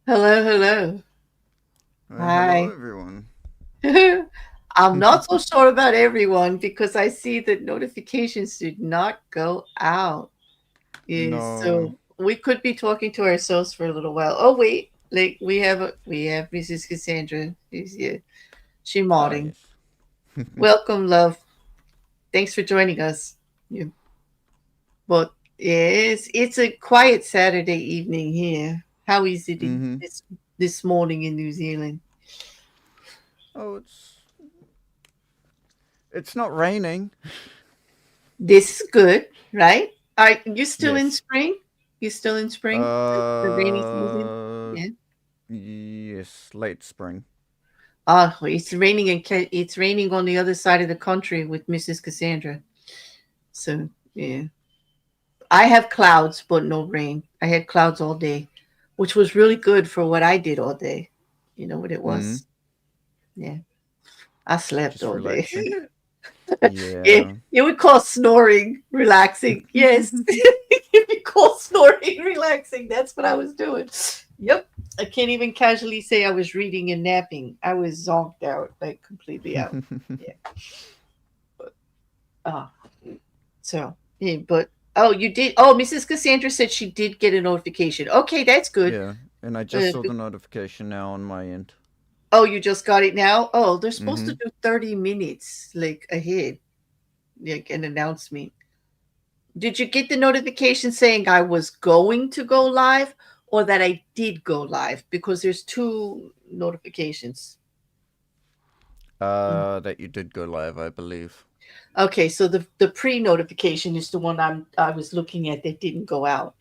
Hello, hello. Hello, Hi. everyone. I'm not so sure about everyone because I see that notifications did not go out. Yes, No, so we could be talking to ourselves for a little while. Oh wait, like we have Mrs. Cassandra. She's here. She ah, modding. yes. Welcome, love. Thanks for joining us. Yeah. But yes, it's a quiet Saturday evening here. How is it Mm-hmm. this morning in New Zealand? Oh, it's not raining. This is good, right? Are you still in Yes. spring? You still in spring? The rainy season? Uh, Yeah. yes, late spring. Oh, it's raining it's raining on the other side of the country with Mrs. Cassandra. So yeah, I have clouds but no rain. I had clouds all day, which was really good for what I did all day. You know what it Mm, was? Yeah, I slept just all day. relaxing. Yeah, Yeah. you would call snoring relaxing. Yes, if you call snoring relaxing, that's what I was doing. Yep. I can't even casually say I was reading and napping. I was zonked out, like completely out. Yeah. But ah, so yeah, but oh, you did. Oh, Mrs. Cassandra said she did get a notification. Okay, that's good. Yeah, and I just Uh, saw the notification now on my end. oh, you just got it now. Oh, they're supposed to Mm-hmm. do 30 minutes like ahead, like an announcement. Did you get the notification saying I was going to go live or that I did go live? Because there's two notifications. Mm. That you did go live, I believe. Okay, so the pre-notification is the one I was looking at that didn't go out.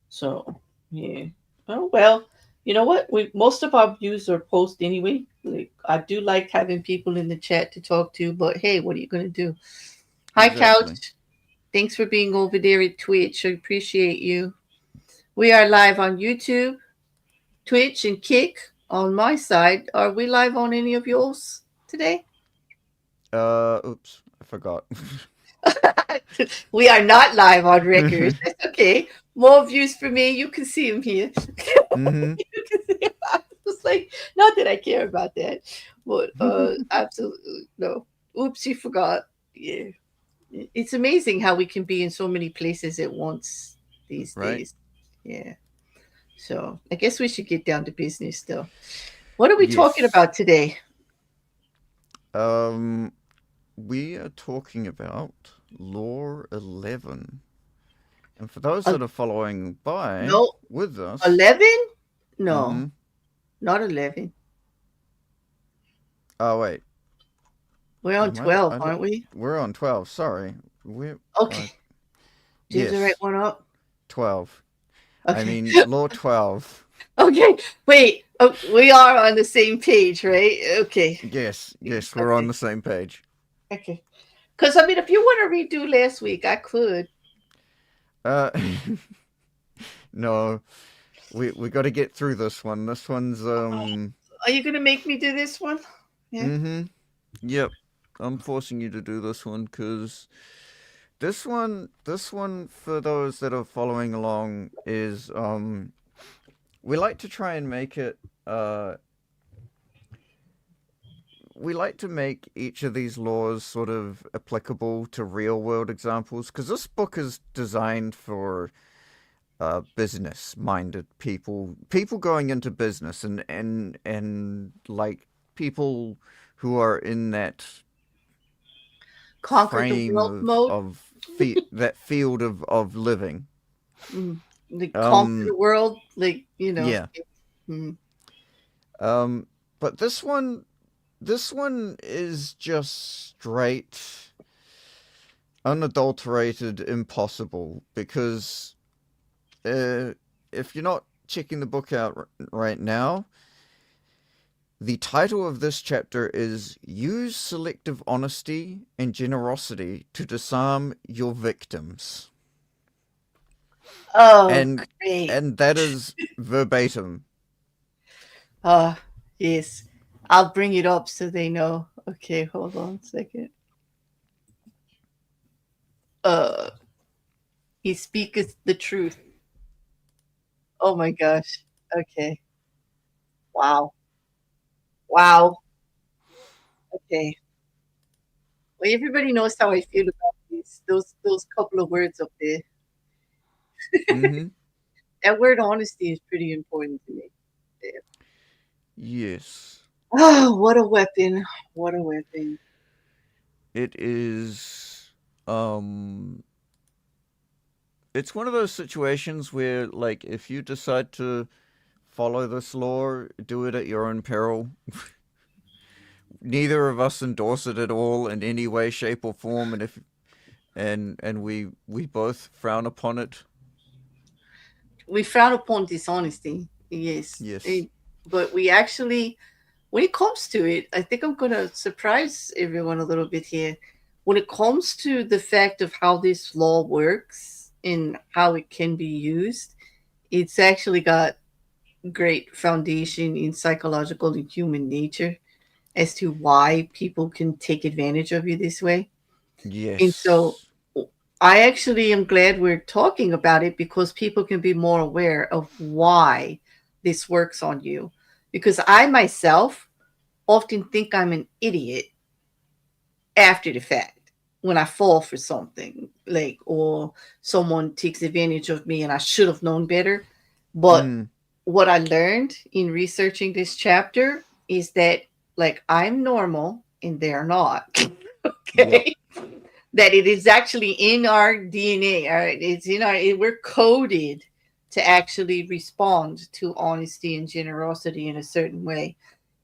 So yeah. Oh well, you know what? We most of our views are post anyway. Like I do like having people in the chat to talk to, but hey, what are you gonna do? Hi Exactly. Couch. Thanks for being over there at Twitch. I appreciate you. We are live on YouTube, Twitch, and Kick on my side. Are we live on any of yours today? Oops, I forgot. We are not live on record. That's okay. More views for me. You can see him here. Mm-hmm. You can see him. I was like, not that I care about that, but absolutely no. Oops, you forgot. Yeah, it's amazing how we can be in so many places at once these Right? days. Yeah. So I guess we should get down to business, though. What are we talking Yes. about today? Um, we are talking about Law 11. And for those Uh, that are following by no, with us, 11? No, mm-hmm. not 11. Oh wait, We're on am I? 12, aren't we? We're on 12. Sorry, we're Okay. Do you have the right yes, one up? 12. I Okay. mean Law 12. Okay. Wait. Oh, we are on the same page, right? Okay. Yes, yes, we're on Okay. the same page. Okay. Because, I mean, if you want to redo last week, I could. Uh, no, we got to get through this one. This one's Are you going to make me do this one? Yeah. mm-hmm. Yep, I'm forcing you to do this one because this one for those that are following along is we like to try and make it we like to make each of these laws sort of applicable to real world examples because this book is designed for business minded people going into business and like people who are in that Conquer the frame world of mode. that field of living. Mm. Like, conquer the um world. Like, you know. yeah. Mm. But this one is just straight unadulterated impossible because if you're not checking the book out right now, the title of this chapter is Use Selective Honesty and Generosity to Disarm Your Victims. Oh, And great. and that is verbatim. Uh, yes. I'll bring it up so they know. Okay, hold on a second. Uh, he speaketh the truth. Oh my gosh. Okay. Wow. Wow. Okay. Well, everybody knows how I feel about these. Those couple of words up there. Mm-hmm. That word honesty is pretty important to me. Yeah. Yes. Oh, what a weapon. What a weapon. It is it's one of those situations where like if you decide to follow this law, do it at your own peril. Neither of us endorse it at all in any way, shape, or form, and we both frown upon it. We frown upon dishonesty. Yes. Yes. But we actually, when it comes to it, I think I'm going to surprise everyone a little bit here. When it comes to the fact of how this law works and how it can be used, it's actually got great foundation in psychological and human nature as to why people can take advantage of you this way. And so Yes. I actually am glad we're talking about it because people can be more aware of why this works on you. Because I myself often think I'm an idiot after the fact when I fall for something, like, or someone takes advantage of me and I should have known better. But Mm. what I learned in researching this chapter is that, like, I'm normal and they're not. Yep. Okay. That it is actually in our DNA. All right. It's in our, we're coded to actually respond to honesty and generosity in a certain way.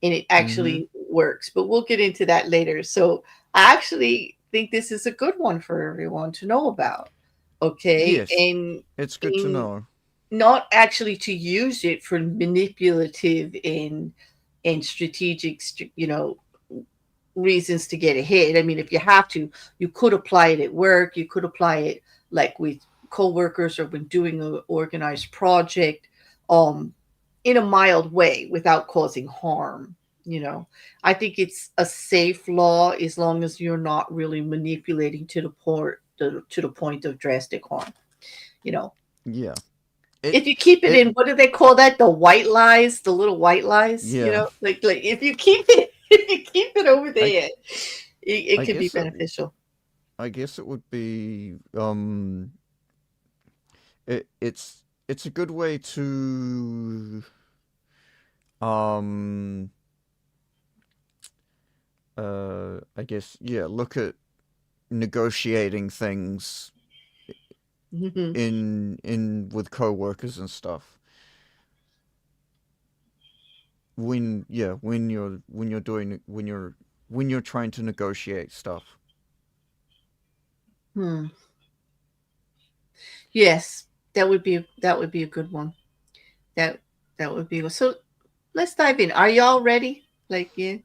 And it Mm-hmm. actually works. But we'll get into that later. So I actually think this is a good one for everyone to know about. Okay. Yes. And It's good to in know. not actually to use it for manipulative and strategic, reasons to get ahead. I mean, if you have to, you could apply it at work. You could apply it like with coworkers or when doing an organized project, um, in a mild way without causing harm. I think it's a safe law as long as you're not really manipulating to the to the point of drastic harm. You know, Yeah. if It you keep it it in, what do they call that? The white lies, the little white lies. You yeah. know, like if you keep it, if you keep it over I there, it I can be guess it beneficial. I guess it would be it's a good way to um I guess yeah, look at negotiating things Hmm. in with coworkers and stuff. When you're trying to negotiate stuff. Hmm. Yes, that would be a good one. That that would be so. Let's dive in. Are y'all ready? Like yeah,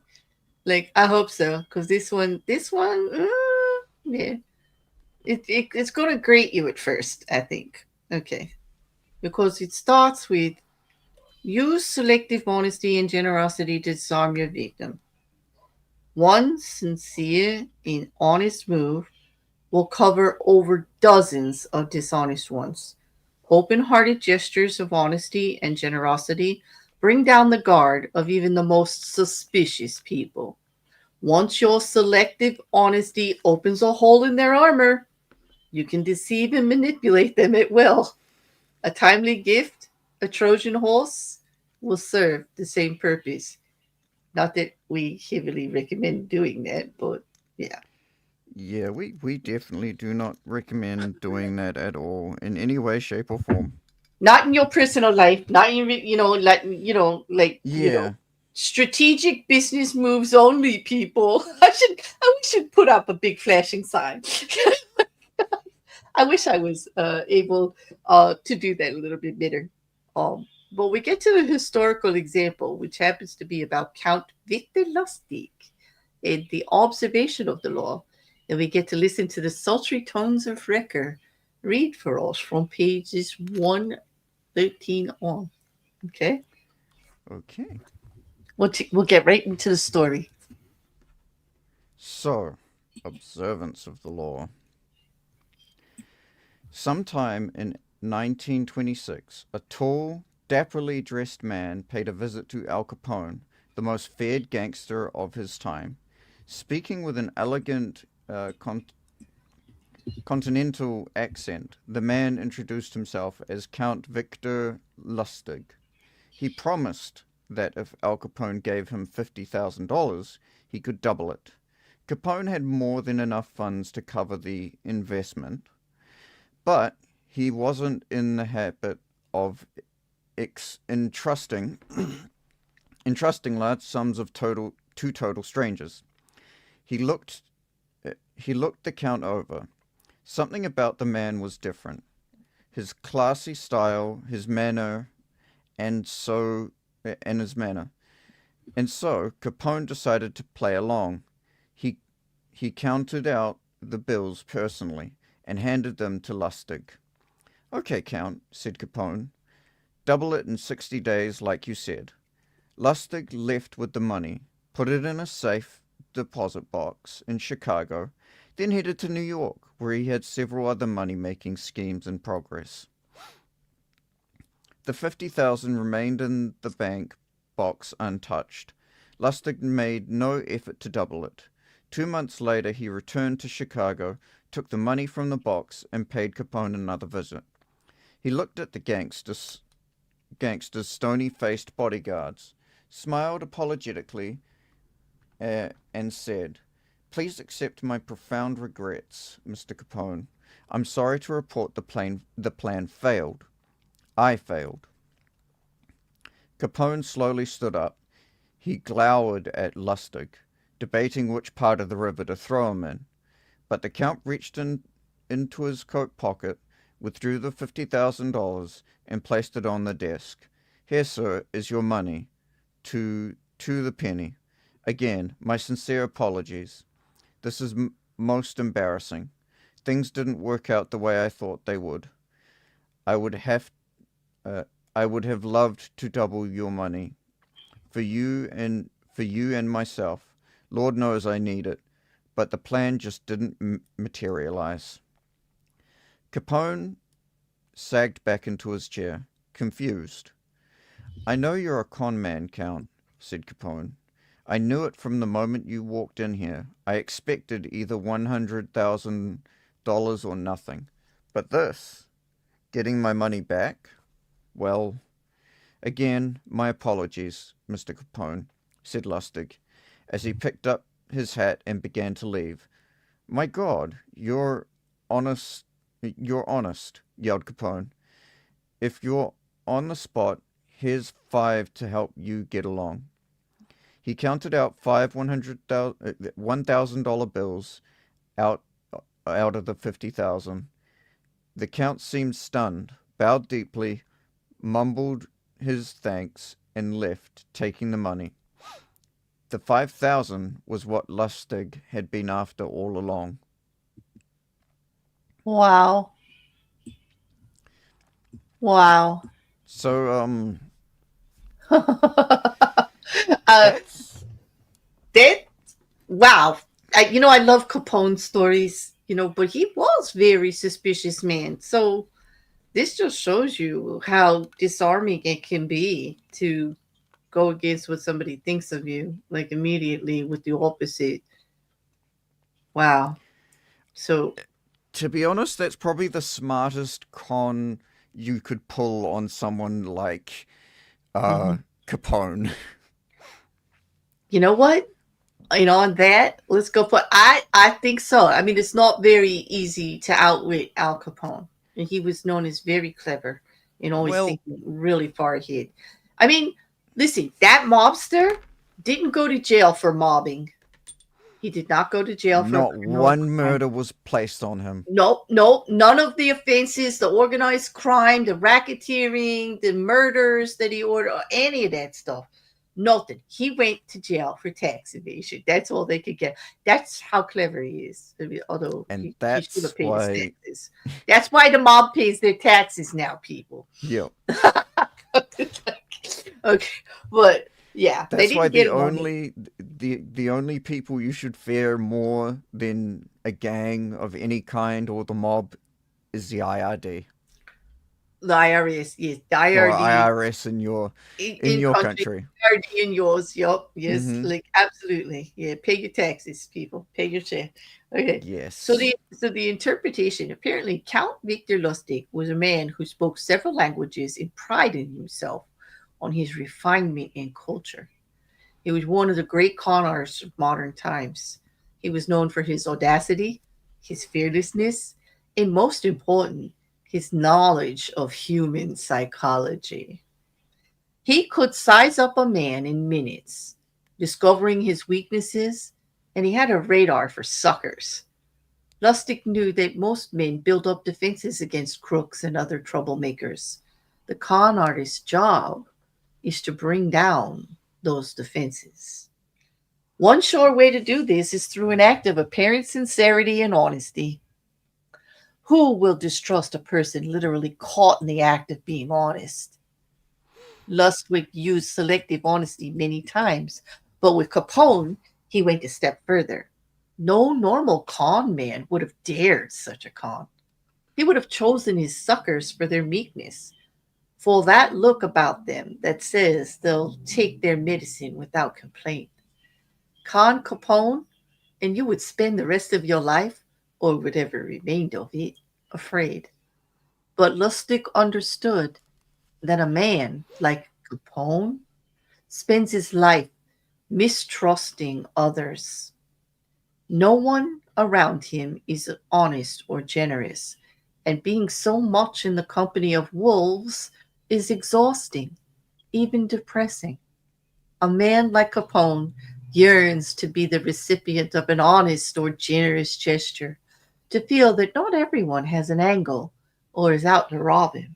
like I hope so, because this one, yeah, it's gonna grate you at first. I think. Okay, because it starts with use selective honesty and generosity to disarm your victim. One sincere and honest move will cover over dozens of dishonest ones. Open hearted gestures of honesty and generosity bring down the guard of even the most suspicious people. Once your selective honesty opens a hole in their armor, you can deceive and manipulate them at will. A timely gift, a Trojan horse, will serve the same purpose. Not that we heavily recommend doing that, but yeah. Yeah, we definitely do not recommend doing that at all in any way, shape, or form. Not in your personal life, not in like Yeah, strategic business moves only, people. We should put up a big flashing sign. I wish I was able to do that a little bit better. But we get to the historical example, which happens to be about Count Victor Lustig and the observation of the law. And we get to listen to the sultry tones of Rekkr read for us from pages 113 on. Okay? okay. We'll get right into the story. So, observance of the law. Sometime in 1926, a tall, dapperly dressed man paid a visit to Al Capone, the most feared gangster of his time. Speaking with an elegant continental accent, the man introduced himself as Count Victor Lustig. He promised that if Al Capone gave him $50,000, he could double it. Capone had more than enough funds to cover the investment, but he wasn't in the habit of entrusting entrusting large sums of total strangers. He looked he looked the count over. Something about the man was different. His classy style, his manner, and so and his manner. And so Capone decided to play along. He he counted out the bills personally and handed them to Lustig. Okay, Count, said Capone. Double it in 60 days, like you said. Lustig left with the money, put it in a safe deposit box in Chicago, then headed to New York, where he had several other money making schemes in progress. The 50,000 remained in the bank box untouched. Lustig made no effort to double it. 2 months later, he returned to Chicago, took the money from the box, and paid Capone another visit. He looked at the gangster's stony-faced bodyguards, smiled apologetically, and said, "Please accept my profound regrets, Mr. Capone. I'm sorry to report the plan failed. I failed." Capone slowly stood up. He glowered at Lustig, debating which part of the river to throw him in. But the Count reached into his coat pocket, withdrew the $50,000, and placed it on the desk. "Here, sir, is your money, to the penny. Again, my sincere apologies. This is most embarrassing. Things didn't work out the way I thought they would. I would have uh, I would have loved to double your money for you and myself. Lord knows I need it, but the plan just didn't materialize." Capone sagged back into his chair, confused. I know you're a con man, Count, said Capone. I knew it from the moment you walked in here. I expected either $100,000 or nothing. But this, getting my money back? Well, again, my apologies, Mr. Capone, said Lustig, as he picked up his hat and began to leave. My God, honest. You're honest, yelled Capone. If you're on the spot, here's 5 to help you get along. He counted out 5 $1,000 bills out out of the 50,000. The Count seemed stunned, bowed deeply, mumbled his thanks, and left, taking the money. The 5,000 was what Lustig had been after all along. Wow. Wow. So, uh, that's that wow. I love Capone stories, but he was very suspicious man. So this just shows you how disarming it can be to go against what somebody thinks of you, like immediately with the opposite. Wow. So to be honest, that's probably the smartest con you could pull on someone like mhm. Capone. You know what? On that, let's go for I think so. I mean, it's not very easy to outwit Al Capone. And he was known as very clever and always Well, thinking really far ahead. I mean, listen, that mobster didn't go to jail for mobbing. He did not go to jail for a not criminal one crime. murder was placed on him. Nope, nope. None of the offenses, the organized crime, the racketeering, the murders that he ordered, any of that stuff. Nothing. He went to jail for tax evasion. That's all they could get. That's how clever he is. I mean, although And he should have that's paid his why, taxes. That's why the mob pays their taxes now, people. yeah, Okay, but yeah, they that's why didn't get him on it. the only people you should fear more than a gang of any kind or the mob is the IRD The IRS, yes, the or IRD IRS in in your country country. already in yours. Yup. Yes. Mm-hmm. Like absolutely. Yeah. Pay your taxes, people. Pay your share. Okay. So Yes. the interpretation apparently Count Victor Lustig was a man who spoke several languages and prided himself on his refinement and culture. He was one of the great con artists of modern times. He was known for his audacity, his fearlessness, and most important, his knowledge of human psychology. He could size up a man in minutes, discovering his weaknesses, and he had a radar for suckers. Lustig knew that most men build up defenses against crooks and other troublemakers. The con artist's job is to bring down those defenses. One sure way to do this is through an act of apparent sincerity and honesty. Who will distrust a person literally caught in the act of being honest? Lustwig used selective honesty many times, but with Capone, he went a step further. No normal con man would have dared such a con. He would have chosen his suckers for their meekness, for that look about them that says they'll take their medicine without complaint. Con Capone, and you would spend the rest of your life, or whatever remained of it, afraid. But Lustig understood that a man like Capone spends his life mistrusting others. No one around him is honest or generous, and being so much in the company of wolves is exhausting, even depressing. A man like Capone yearns to be the recipient of an honest or generous gesture, to feel that not everyone has an angle or is out to rob him.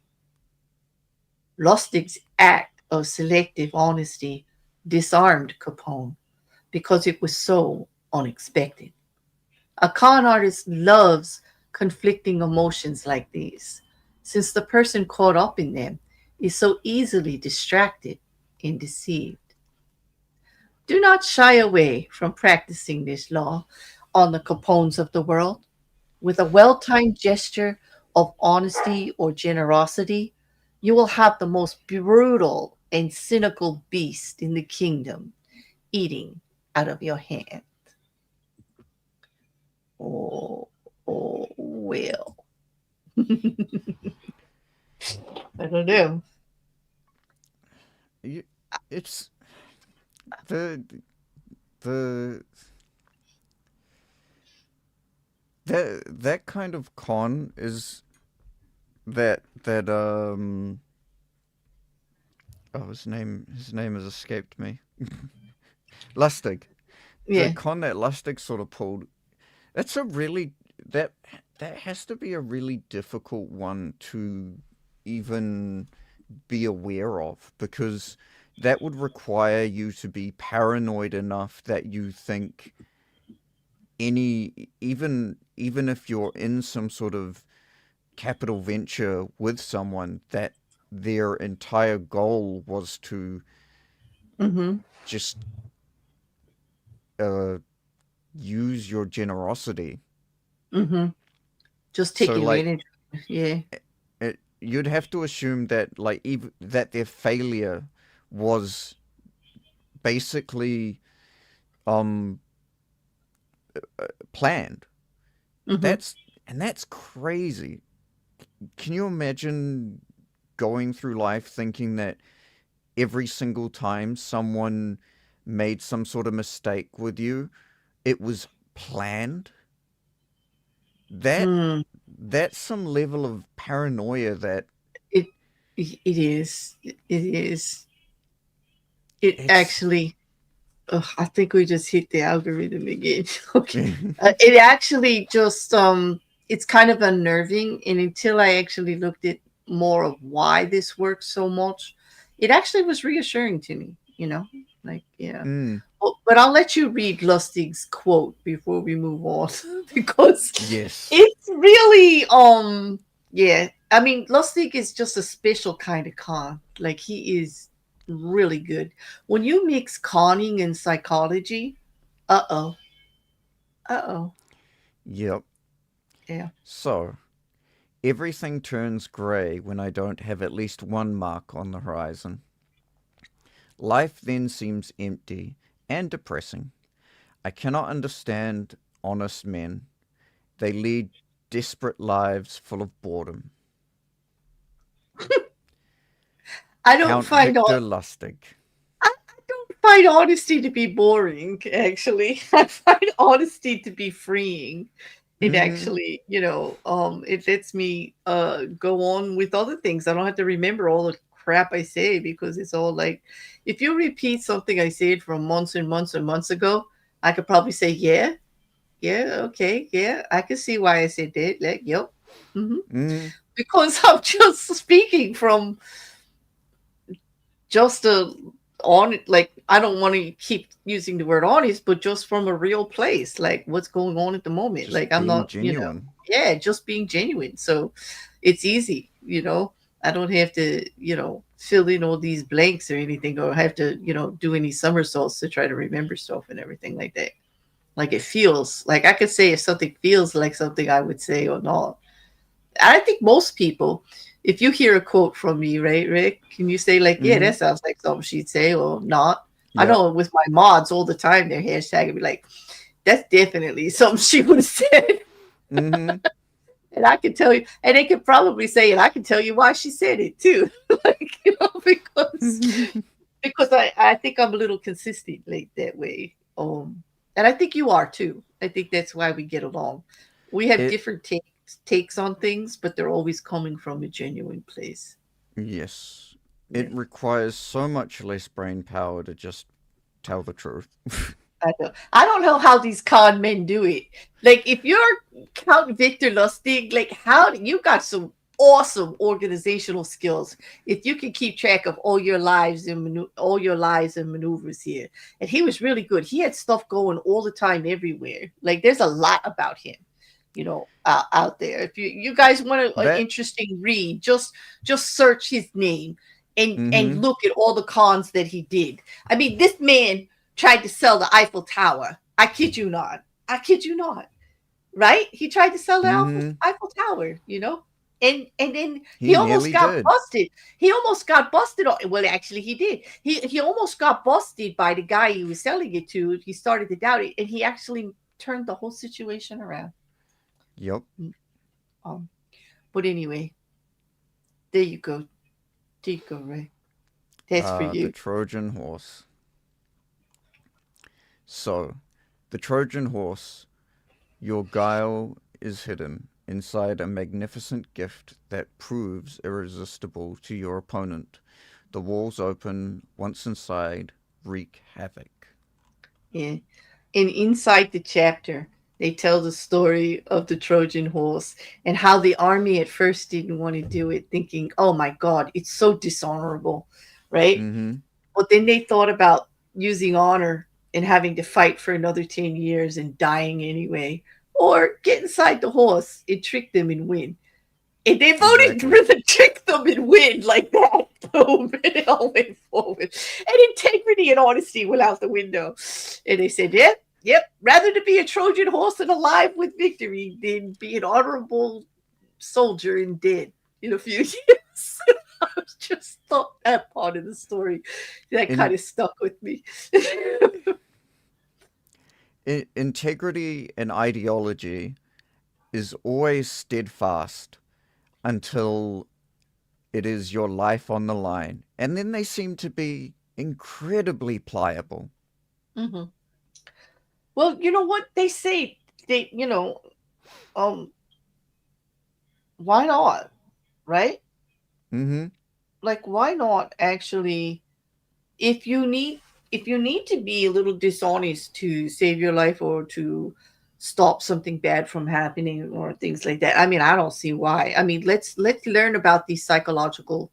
Lustig's act of selective honesty disarmed Capone because it was so unexpected. A con artist loves conflicting emotions like these, since the person caught up in them is so easily distracted and deceived. Do not shy away from practicing this law on the Capones of the world. With a well timed gesture of honesty or generosity, you will have the most brutal and cynical beast in the kingdom eating out of your hand. Oh, oh, well. I don't know. You, it's the the that kind of con is that oh, his name has escaped me. Lustig. The Yeah. con that Lustig sort of pulled. That's a really that that has to be a really difficult one to even be aware of, because that would require you to be paranoid enough that you think even if you're in some sort of capital venture with someone, that their entire goal was to Mm-hmm. just uh, use your generosity. Mm-hmm. Just take So like advantage. Yeah. you'd have to assume that like even that their failure was basically um planned. Mm-hmm. That's crazy. Can you imagine going through life thinking that every single time someone made some sort of mistake with you, it was planned? That Mm. that's some level of paranoia that It it is. It is. It it's actually. Ugh, I think we just hit the algorithm again. Okay. It actually just it's kind of unnerving, and until I actually looked at more of why this works so much, it actually was reassuring to me. Like yeah. mm, But I'll let you read Lustig's quote before we move on because yes. it's really yeah. I mean, Lustig is just a special kind of con. Like he is really good. When you mix conning and psychology, uh-oh. Uh-oh. Yep. Yeah. So, everything turns grey when I don't have at least one mark on the horizon. Life then seems empty and depressing. I cannot understand honest men. They lead desperate lives full of boredom. I don't Count find Victor Lustig. I don't find honesty to be boring, actually. I find honesty to be freeing. It Mm-hmm. actually, it lets me go on with other things. I don't have to remember all the crap I say because it's all like if you repeat something I said from months and months and months ago, I could probably say, yeah, yeah, okay, yeah, I can see why I said that. Like, yep. hmm Mm, Because I'm just speaking from just a on like I don't want to keep using the word honest, but just from a real place, like what's going on at the moment. just Like I'm being not, genuine. yeah, just being genuine. So it's easy. I don't have to, fill in all these blanks or anything, or have to, do any somersaults to try to remember stuff and everything like that. Like it feels like I could say if something feels like something I would say or not. I think most people, if you hear a quote from me, right, Rick, can you say like, yeah, Mm-hmm. that sounds like something she'd say or not? I Yep. know with my mods all the time, they're hashtagging me like, that's definitely something she would have said. Mm-hmm. And I can tell you, and they could probably say, and I can tell you why she said it too. Like, because I think I'm a little consistent like that way. And I think you are too. I think that's why we get along. We have it different takes on things, but they're always coming from a genuine place. yes. Yeah. It requires so much less brain power to just tell the truth. I don't know how these con men do it. Like, if you're Count Victor Lustig, like, how you got some awesome organizational skills. If you can keep track of all your lives and all your lives and maneuvers here, and he was really good. He had stuff going all the time, everywhere. Like, there's a lot about him, out there. If you guys want an That interesting read, just search his name and mm-hmm. look at all the cons that he did. I mean, this man tried to sell the Eiffel Tower. I kid you not. I kid you not. Right? He tried to sell the Mm-hmm. Eiffel Tower. And then he He almost nearly got did. busted. He almost got busted. Well, actually, he did. He almost got busted by the guy he was selling it to. He started to doubt it, and he actually turned the whole situation around. Yep. Um, but anyway, there you go. There you go, Ray. That's for The you. Trojan horse. So, the Trojan horse, your guile is hidden inside a magnificent gift that proves irresistible to your opponent. The walls open, once inside, wreak havoc. Yeah. And inside the chapter, they tell the story of the Trojan horse and how the army at first didn't want to do it, thinking, oh my God, it's so dishonorable, right? Mm-hmm. But then they thought about using honor and having to fight for another 10 years and dying anyway, or get inside the horse and trick them and win. And they voted Exactly. for the trick them and win like that. Boom. And it all went forward. And integrity and honesty went out the window. And they said, yep, yep, rather to be a Trojan horse and alive with victory than be an honorable soldier and dead in a few years. I just thought that part of the story that kind In, of stuck with me. integrity and ideology is always steadfast until it is your life on the line. And then they seem to be incredibly pliable. hmm Well, you know what they say? Um, why not? Right? Mm-hmm. Like, why not actually if you need if you need to be a little dishonest to save your life or to stop something bad from happening or things like that, I mean, I don't see why. I mean, let's learn about these psychological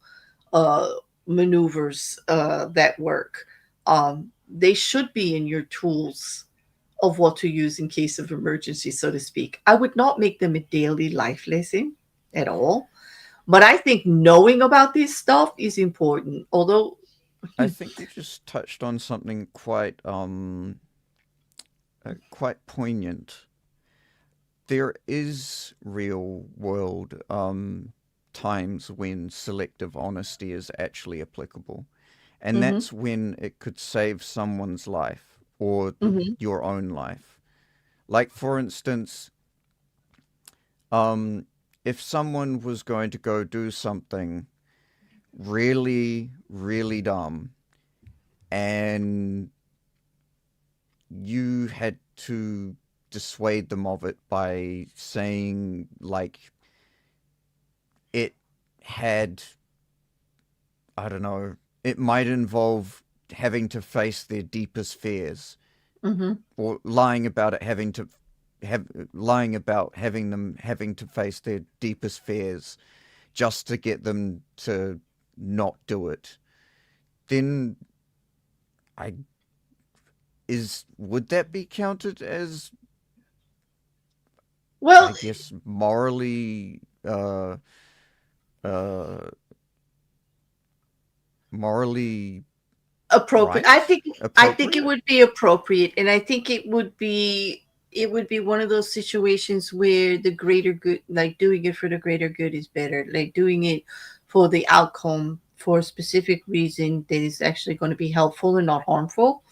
uh maneuvers that work. They should be in your tools of what to use in case of emergency, so to speak. I would not make them a daily life lesson at all, but I think knowing about this stuff is important, although I think you just touched on something quite poignant. There is real world times when selective honesty is actually applicable. And hmm that's when it could save someone's life or hmm your own life. Like, for instance, if someone was going to go do something really, really dumb and you had to dissuade them of it by saying, like, it had, I don't know, it might involve having to face their deepest fears, hmm or lying about it having to lying about having them having to face their deepest fears just to get them to not do it, then I is would that be counted as, I Well, guess, uh morally appropriate. I right, think it appropriate? would be appropriate, and I think it would be one of those situations where the greater good, like doing it for the greater good, is better. Like doing it for the outcome for a specific reason that is actually going to be helpful and not harmful,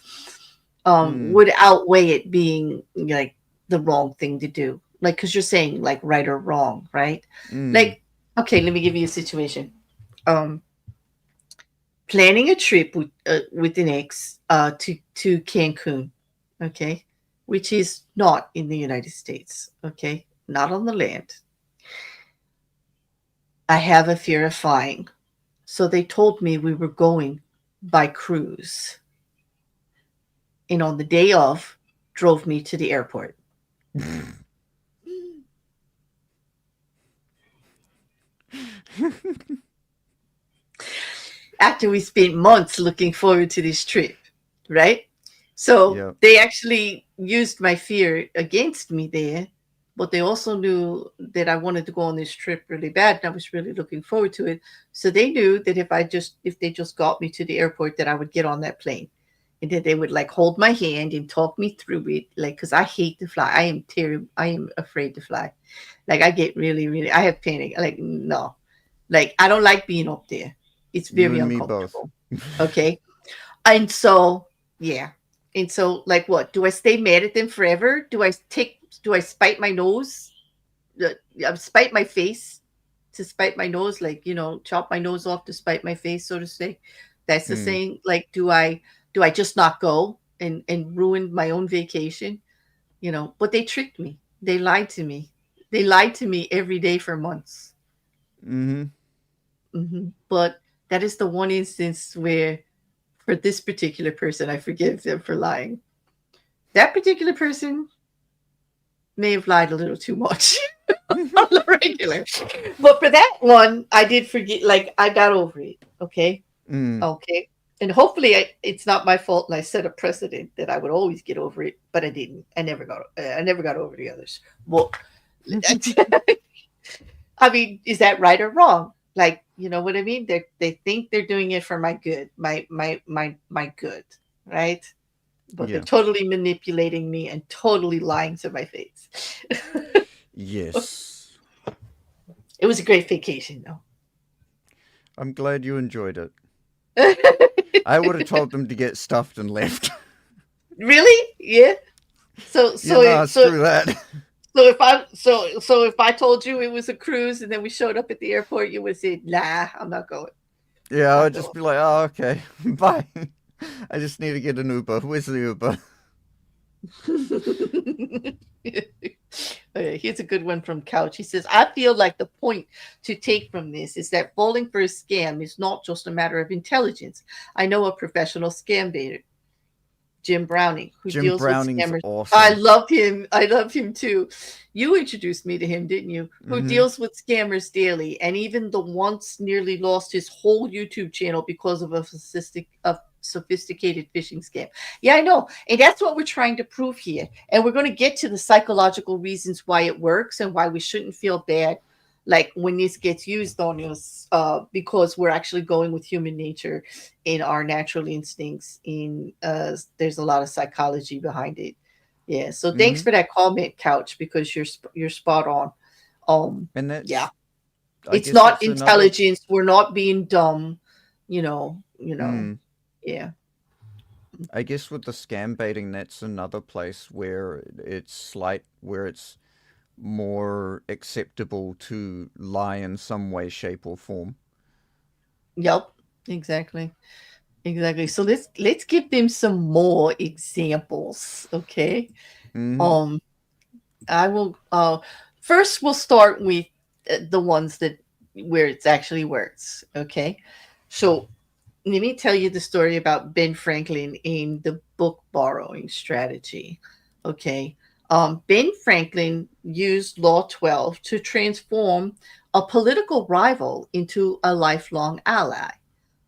Mm, would outweigh it being like the wrong thing to do. Like, because you're saying like right or wrong, right? mm, Like, okay, let me give you a situation. Um, Planning a trip with an ex to Cancun, okay, which is not in the United States, okay, not on the land. I have a fear of flying, so they told me we were going by cruise, and on the day of, drove me to the airport. After we spent months looking forward to this trip, right? So yeah. they actually used my fear against me there, but they also knew that I wanted to go on this trip really bad and I was really looking forward to it. So they knew that if they just got me to the airport that I would get on that plane And then they would like hold my hand and talk me through it, like because I hate to fly. I am terrible. I am afraid to fly. Like I get really, really. I have panic. Like no, like I don't like being up there. It's You very and me both. uncomfortable. Okay, and so yeah, and so like what? Do I stay mad at them forever? Do I take? Do I spite my nose? Spite my face to spite my nose, like chop my nose off to spite my face, so to say. That's the Mm. saying. Like, do I just not go and ruin my own vacation? But they tricked me. They lied to me. They lied to me every day for months. Mm-hmm. But that is the one instance where, for this particular person, I forgive them for lying. That particular person may have lied a little too much on the regular. But for that one, I did forget, like, I got over it. Okay. Mm. Okay. And hopefully it's not my fault and I set a precedent that I would always get over it, but I didn't. I never got over the others. Well, I mean, is that right or wrong? Like, you know what I mean? They think they're doing it for my good, my good, right? But they're Yeah. totally manipulating me and totally lying to my face. Yes. It was a great vacation, I'm glad you enjoyed it. though. I would have told them to get stuffed and left. Really? Yeah. So Yeah, so nah, so screw that. so if I told you it was a cruise and then we showed up at the airport, you would say, "Nah, I'm not going. Yeah, I Not would just going." be like, oh, okay, bye. I just need to get an Uber. Where's the Uber? Okay, here's a good one from Couch. He says, I feel like the point to take from this is that falling for a scam is not just a matter of intelligence. I know a professional scam baiter, Jim Browning, who Jim deals with Browning's scammers. I awesome. love him. I love him too. You introduced me to him, didn't you? Who Mm-hmm. deals with scammers daily, and even the once nearly lost his whole YouTube channel because of a sophisticated phishing scam. Yeah, I know, and that's what we're trying to prove here. And we're going to get to the psychological reasons why it works and why we shouldn't feel bad, like when this gets used on us, because we're actually going with human nature in our natural instincts. There's a lot of psychology behind it. Yeah, so thanks Mm-hmm. for that comment, Couch, because you're spot on. And Yeah, that's, I it's guess not that's another. intelligence. We're not being dumb. Mm, Yeah. I guess with the scam baiting, that's another place where where it's more acceptable to lie in some way, shape, or form. Yep, exactly. Exactly. So let's give them some more examples, okay? Mm-hmm. um I will. First, we'll start with the ones that where it actually works. Okay, so let me tell you the story about Ben Franklin in the book Borrowing Strategy. Okay, Ben Franklin used Law 12 to transform a political rival into a lifelong ally.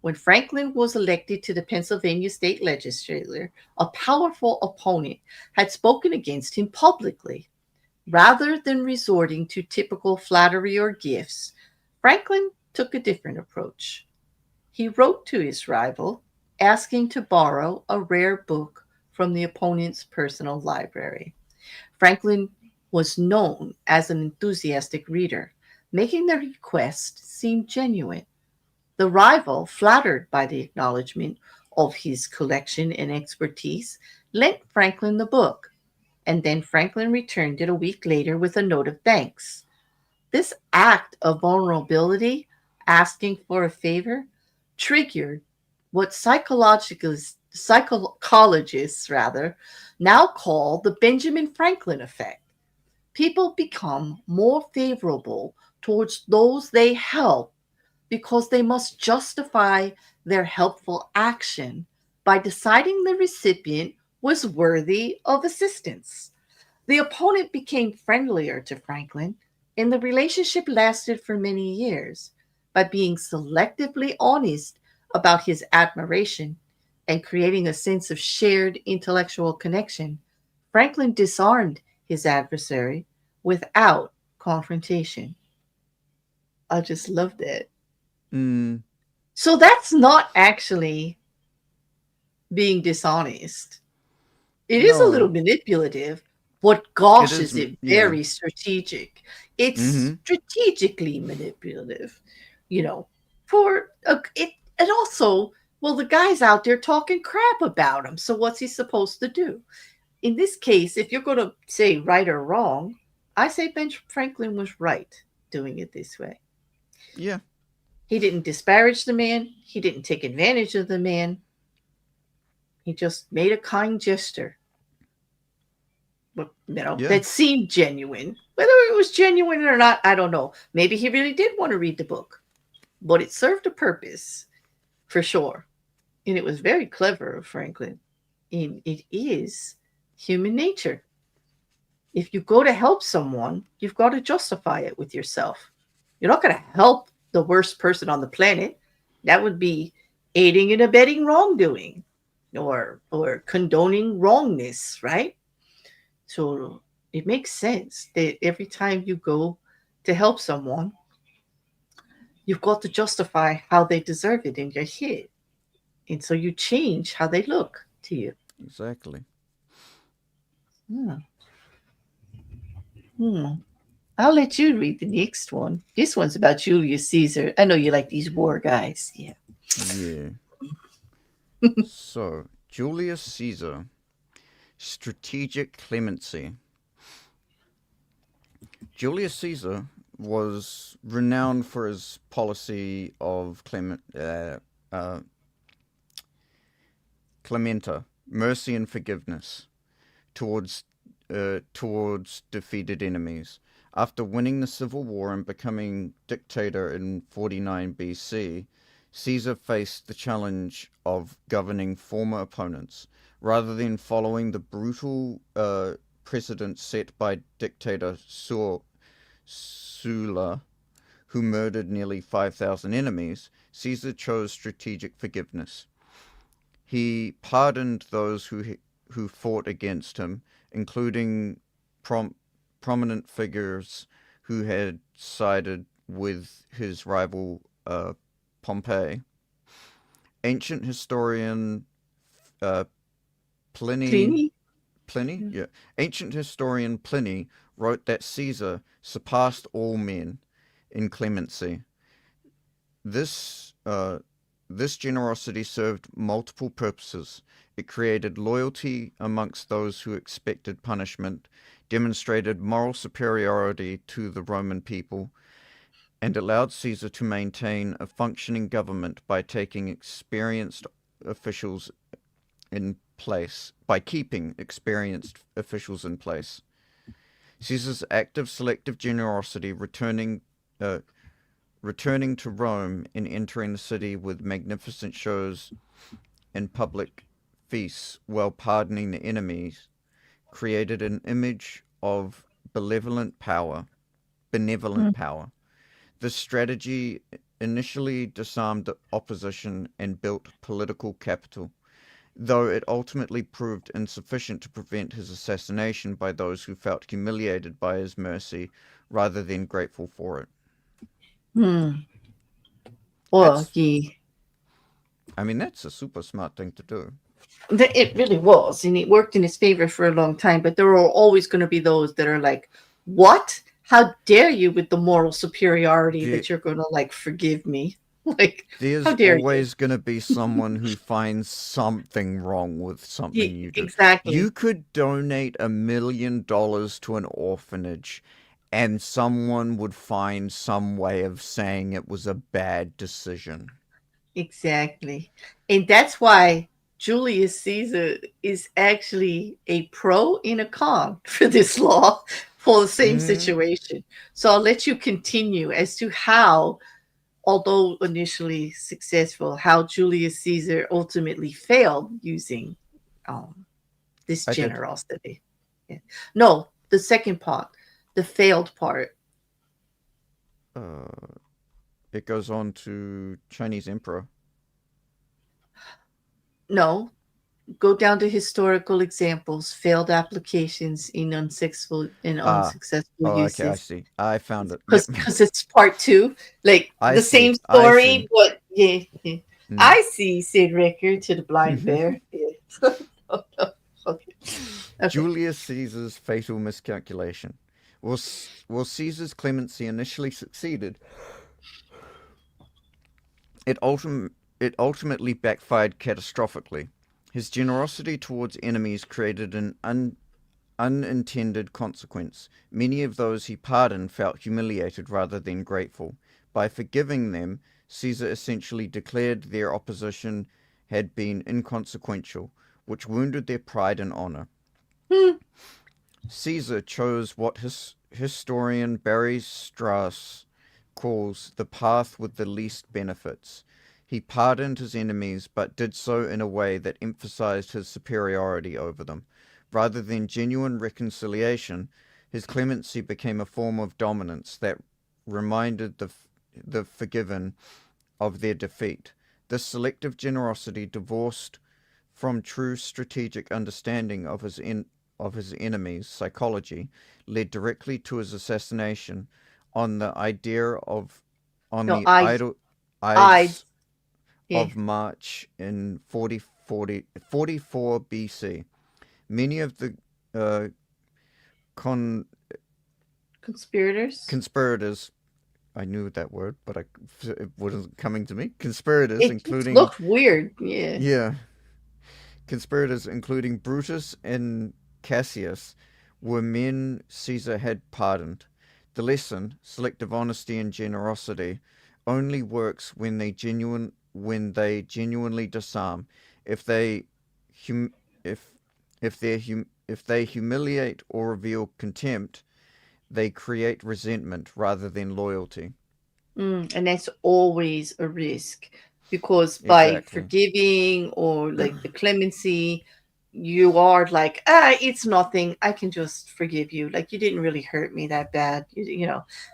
When Franklin was elected to the Pennsylvania state legislature, a powerful opponent had spoken against him publicly. Rather than resorting to typical flattery or gifts, Franklin took a different approach. He wrote to his rival, asking to borrow a rare book from the opponent's personal library. Franklin was known as an enthusiastic reader, making the request seem genuine. The rival, flattered by the acknowledgement of his collection and expertise, lent Franklin the book, and then Franklin returned it a week later with a note of thanks. This act of vulnerability, asking for a favor, triggered what psychologists rather now call the Benjamin Franklin effect. People become more favorable towards those they help because they must justify their helpful action by deciding the recipient was worthy of assistance. The opponent became friendlier to Franklin, and the relationship lasted for many years. By being selectively honest about his admiration and creating a sense of shared intellectual connection, Franklin disarmed his adversary without confrontation. I just love that. Mm. So that's not actually being dishonest. It is a little No, manipulative, but it gosh, is isn't. it Yeah. very strategic. It's Mm-hmm. strategically manipulative, you know, for it. And also, well, the guy's out there talking crap about him. So what's he supposed to do? In this case, if you're going to say right or wrong, I say Ben Franklin was right doing it this way. Yeah. He didn't disparage the man, he didn't take advantage of the man. He just made a kind gesture, Yeah. that seemed genuine. Whether it was genuine or not, I don't know. Maybe he really did want to read the book, but it served a purpose for sure. And it was very clever of Franklin. And it is human nature. If you go to help someone, you've got to justify it with yourself. You're not going to help the worst person on the planet. That would be aiding and abetting wrongdoing or condoning wrongness, right? So it makes sense that every time you go to help someone, you've got to justify how they deserve it in your head. And so you change how they look to you. Exactly. Hmm. Hmm. I'll let you read the next one. This one's about Julius Caesar. I know you like these war guys. Yeah. Yeah. So, Julius Caesar, strategic clemency. Julius Caesar was renowned for his policy of clementa, mercy and forgiveness towards towards defeated enemies. After winning the civil war and becoming dictator in 49 BC, Caesar faced the challenge of governing former opponents. Rather than following the brutal precedent set by dictator Sulla, who murdered nearly 5,000 enemies, Caesar chose strategic forgiveness. He pardoned those who fought against him, including prominent figures who had sided with his rival Pompey. Ancient historian uh, Pliny Pliny? Pliny, Yeah. yeah. Ancient historian Pliny wrote that Caesar surpassed all men in clemency. This this generosity served multiple purposes. It created loyalty amongst those who expected punishment, demonstrated moral superiority to the Roman people, and allowed Caesar to maintain a functioning government by taking experienced officials in place, by keeping experienced officials in place. Caesar's active selective generosity uh, returning to Rome and entering the city with magnificent shows and public feasts while pardoning the enemies created an image of benevolent power. Benevolent power. This strategy initially disarmed the opposition and built political capital, though it ultimately proved insufficient to prevent his assassination by those who felt humiliated by his mercy rather than grateful for it. Hmm. Well, That's, yeah. I mean, that's a super smart thing to do. It really was, and it worked in his favor for a long time. But there are always going to be those that are like, "What? How dare you with the moral superiority The, that you're going to like forgive me? Like, there's how dare you?" always going to be someone who finds something wrong with Yeah, something you do. You exactly, could donate $1 million to an orphanage, and someone would find some way of saying it was a bad decision. exactly, and that's why Julius Caesar is actually a pro and a con for this law for the same Mm, situation. So I'll let you continue as to how, although initially successful, how Julius Caesar ultimately failed using um, this I did. generosity. Yeah. No, the second part, the failed part. Uh, it goes on to Chinese emperor. No, go down to historical examples, failed applications in Ah, unsuccessful oh, okay, I uses. see. I found it. Yep. Because it's part two, like I the see. same I see. story, but yeah, yeah. Mm. I see, said Rekkr to the blind bear. Yeah. Oh, no. Okay. Okay. Julius Caesar's fatal miscalculation. While Caesar's clemency initially succeeded, it, ultim- it ultimately backfired catastrophically. His generosity towards enemies created an unintended consequence. Many of those he pardoned felt humiliated rather than grateful. By forgiving them, Caesar essentially declared their opposition had been inconsequential, which wounded their pride and honor. Hmm. Caesar chose what historian Barry Strauss calls the path with the least benefits. He pardoned his enemies, but did so in a way that emphasized his superiority over them. Rather than genuine reconciliation, his clemency became a form of dominance that reminded the forgiven of their defeat. This selective generosity, divorced from true strategic understanding of his enemy's psychology, led directly to his assassination on the idea of on No, the I, idle I, Ides yeah. of March in 44 BC. Many of the uh, con- Conspirators. conspirators, I knew that word, but it wasn't coming to me. Conspirators, It just including, looked weird. Yeah. yeah, conspirators, including Brutus and Cassius, were men Caesar had pardoned. The lesson, selective honesty and generosity, only works when they genuinely disarm. If they hum, if they humiliate or reveal contempt, they create resentment rather than loyalty. And that's always a risk because by Exactly. forgiving or like the clemency, you are like, it's nothing. I can just forgive you. Like, you didn't really hurt me that bad. You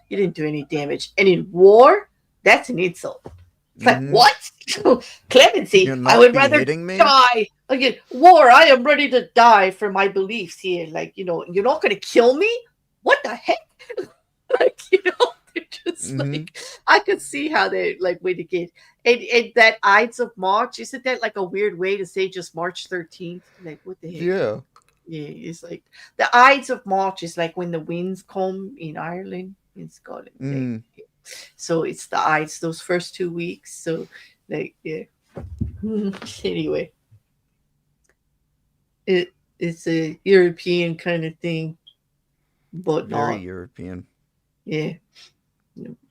didn't do any damage. And in war, that's an insult. It's like, Mm-hmm. what? Clemency, You're I not would rather beheading me? die. Again, war, I am ready to die for my beliefs here. Like, you're not going to kill me? What the heck? Like, they're just Mm-hmm. like, I could see how they like way to get. And that Ides of March, isn't that like a weird way to say just March 13th? Like, what the heck? Yeah. Yeah, it's like the Ides of March is like when the winds come in Ireland, in Scotland. Like, Mm. so it's the Ides those first 2 weeks. So, like, yeah. Anyway, it's a European kind of thing, but Very not. European. Yeah.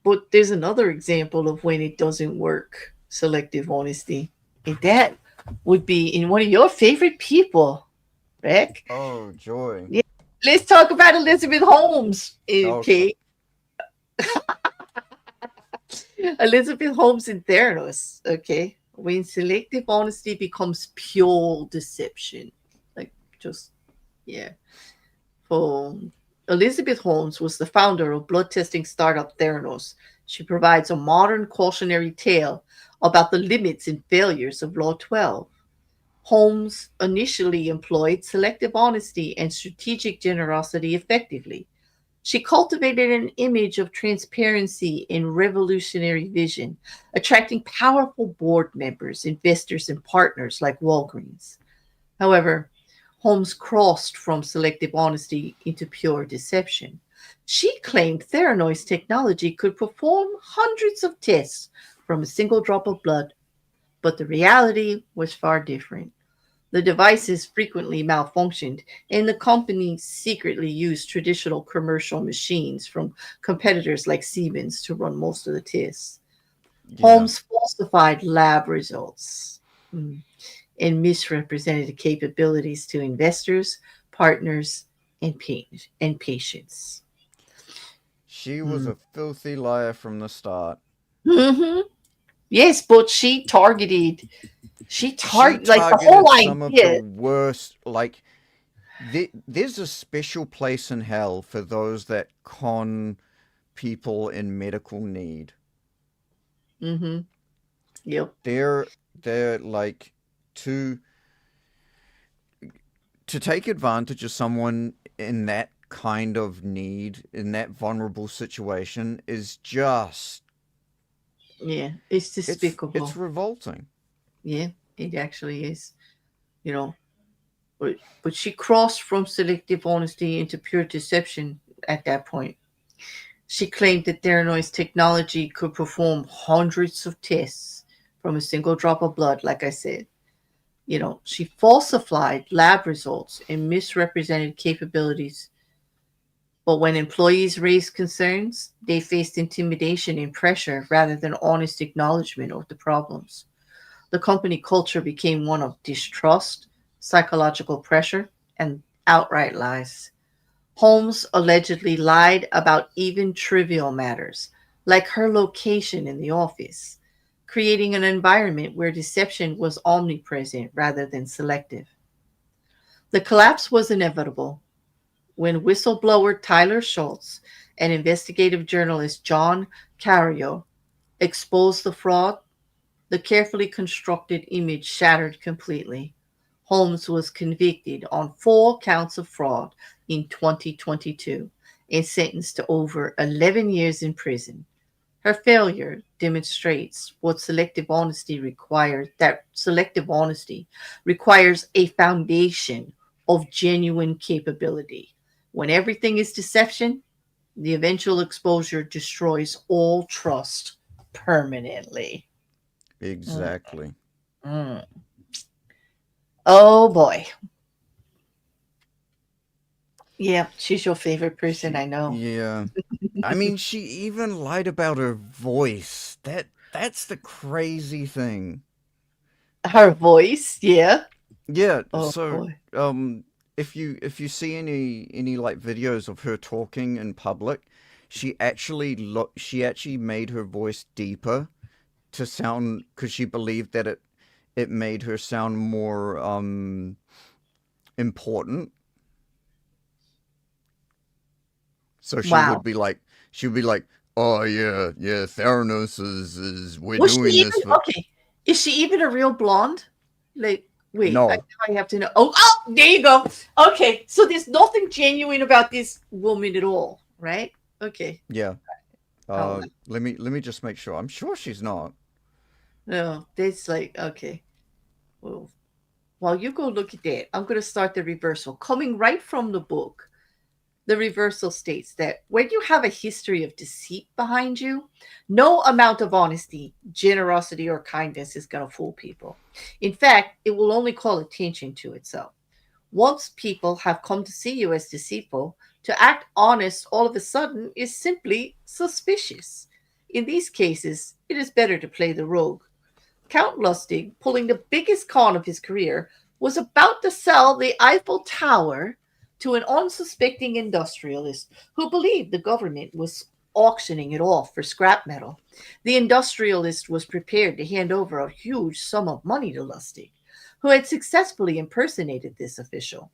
But there's another example of when it doesn't work, selective honesty. And that would be in one of your favorite people, Rick. Oh, joy. Yeah. Let's talk about Elizabeth Holmes. Okay. Okay. Elizabeth Holmes in Theranos. Okay. When selective honesty becomes pure deception. Like, just, yeah. For Elizabeth Holmes was the founder of blood testing startup Theranos. She provides a modern cautionary tale about the limits and failures of Law 12. Holmes initially employed selective honesty and strategic generosity effectively. She cultivated an image of transparency and revolutionary vision, attracting powerful board members, investors, and partners like Walgreens. However, Holmes crossed from selective honesty into pure deception. She claimed Theranos technology could perform hundreds of tests from a single drop of blood, but the reality was far different. The devices frequently malfunctioned, and the company secretly used traditional commercial machines from competitors like Siemens to run most of the tests. Yeah. Holmes falsified lab results. And misrepresented the capabilities to investors, partners, and patients. She was Mm. a filthy liar from the start. Hmm. Yes, but she She target like the whole targeted some of the idea. worst, like, there's a special place in hell for those that con people in medical need. Hmm. Yep. They're like to to take advantage of someone in that kind of need, in that vulnerable situation, is just Yeah, it's it's despicable. revolting. Yeah, it actually is. You know, but she crossed from selective honesty into pure deception at that point. She claimed that Theranos technology could perform hundreds of tests from a single drop of blood, like I said. She falsified lab results and misrepresented capabilities. But when employees raised concerns, they faced intimidation and pressure rather than honest acknowledgement of the problems. The company culture became one of distrust, psychological pressure, and outright lies. Holmes allegedly lied about even trivial matters, like her location in the office, creating an environment where deception was omnipresent rather than selective. The collapse was inevitable when whistleblower Tyler Schultz and investigative journalist John Carrio exposed the fraud. The carefully constructed image shattered completely. Holmes was convicted on 4 counts of fraud in 2022 and sentenced to over 11 years in prison. Her failure demonstrates that selective honesty requires a foundation of genuine capability. When everything is deception, the eventual exposure destroys all trust permanently. Mm, Exactly. mm. Oh boy. Yeah, she's your favorite person, I know. Yeah. I mean, she even lied about her voice. That's the crazy thing. Her voice, yeah. Yeah, Oh so boy. um if you see any like videos of her talking in public, she actually made her voice deeper to sound cuz she believed that it made her sound more important. So Wow. she would be like, "Oh yeah, yeah, Theranos is we're Was she doing even this for okay? Is she even a real blonde? Like, wait, no. now I have to know. Oh, there you go. Okay, so there's nothing genuine about this woman at all, right? Okay. Yeah. Oh, Let me just make sure. I'm sure she's not. no, that's like okay. Well, while you go look at that, I'm going to start the reversal coming right from the book. The reversal states that when you have a history of deceit behind you, no amount of honesty, generosity, or kindness is going to fool people. In fact, it will only call attention to itself. Once people have come to see you as deceitful, to act honest all of a sudden is simply suspicious. In these cases, it is better to play the rogue. Count Lustig, pulling the biggest con of his career, was about to sell the Eiffel Tower to an unsuspecting industrialist who believed the government was auctioning it off for scrap metal. The industrialist was prepared to hand over a huge sum of money to Lustig, who had successfully impersonated this official.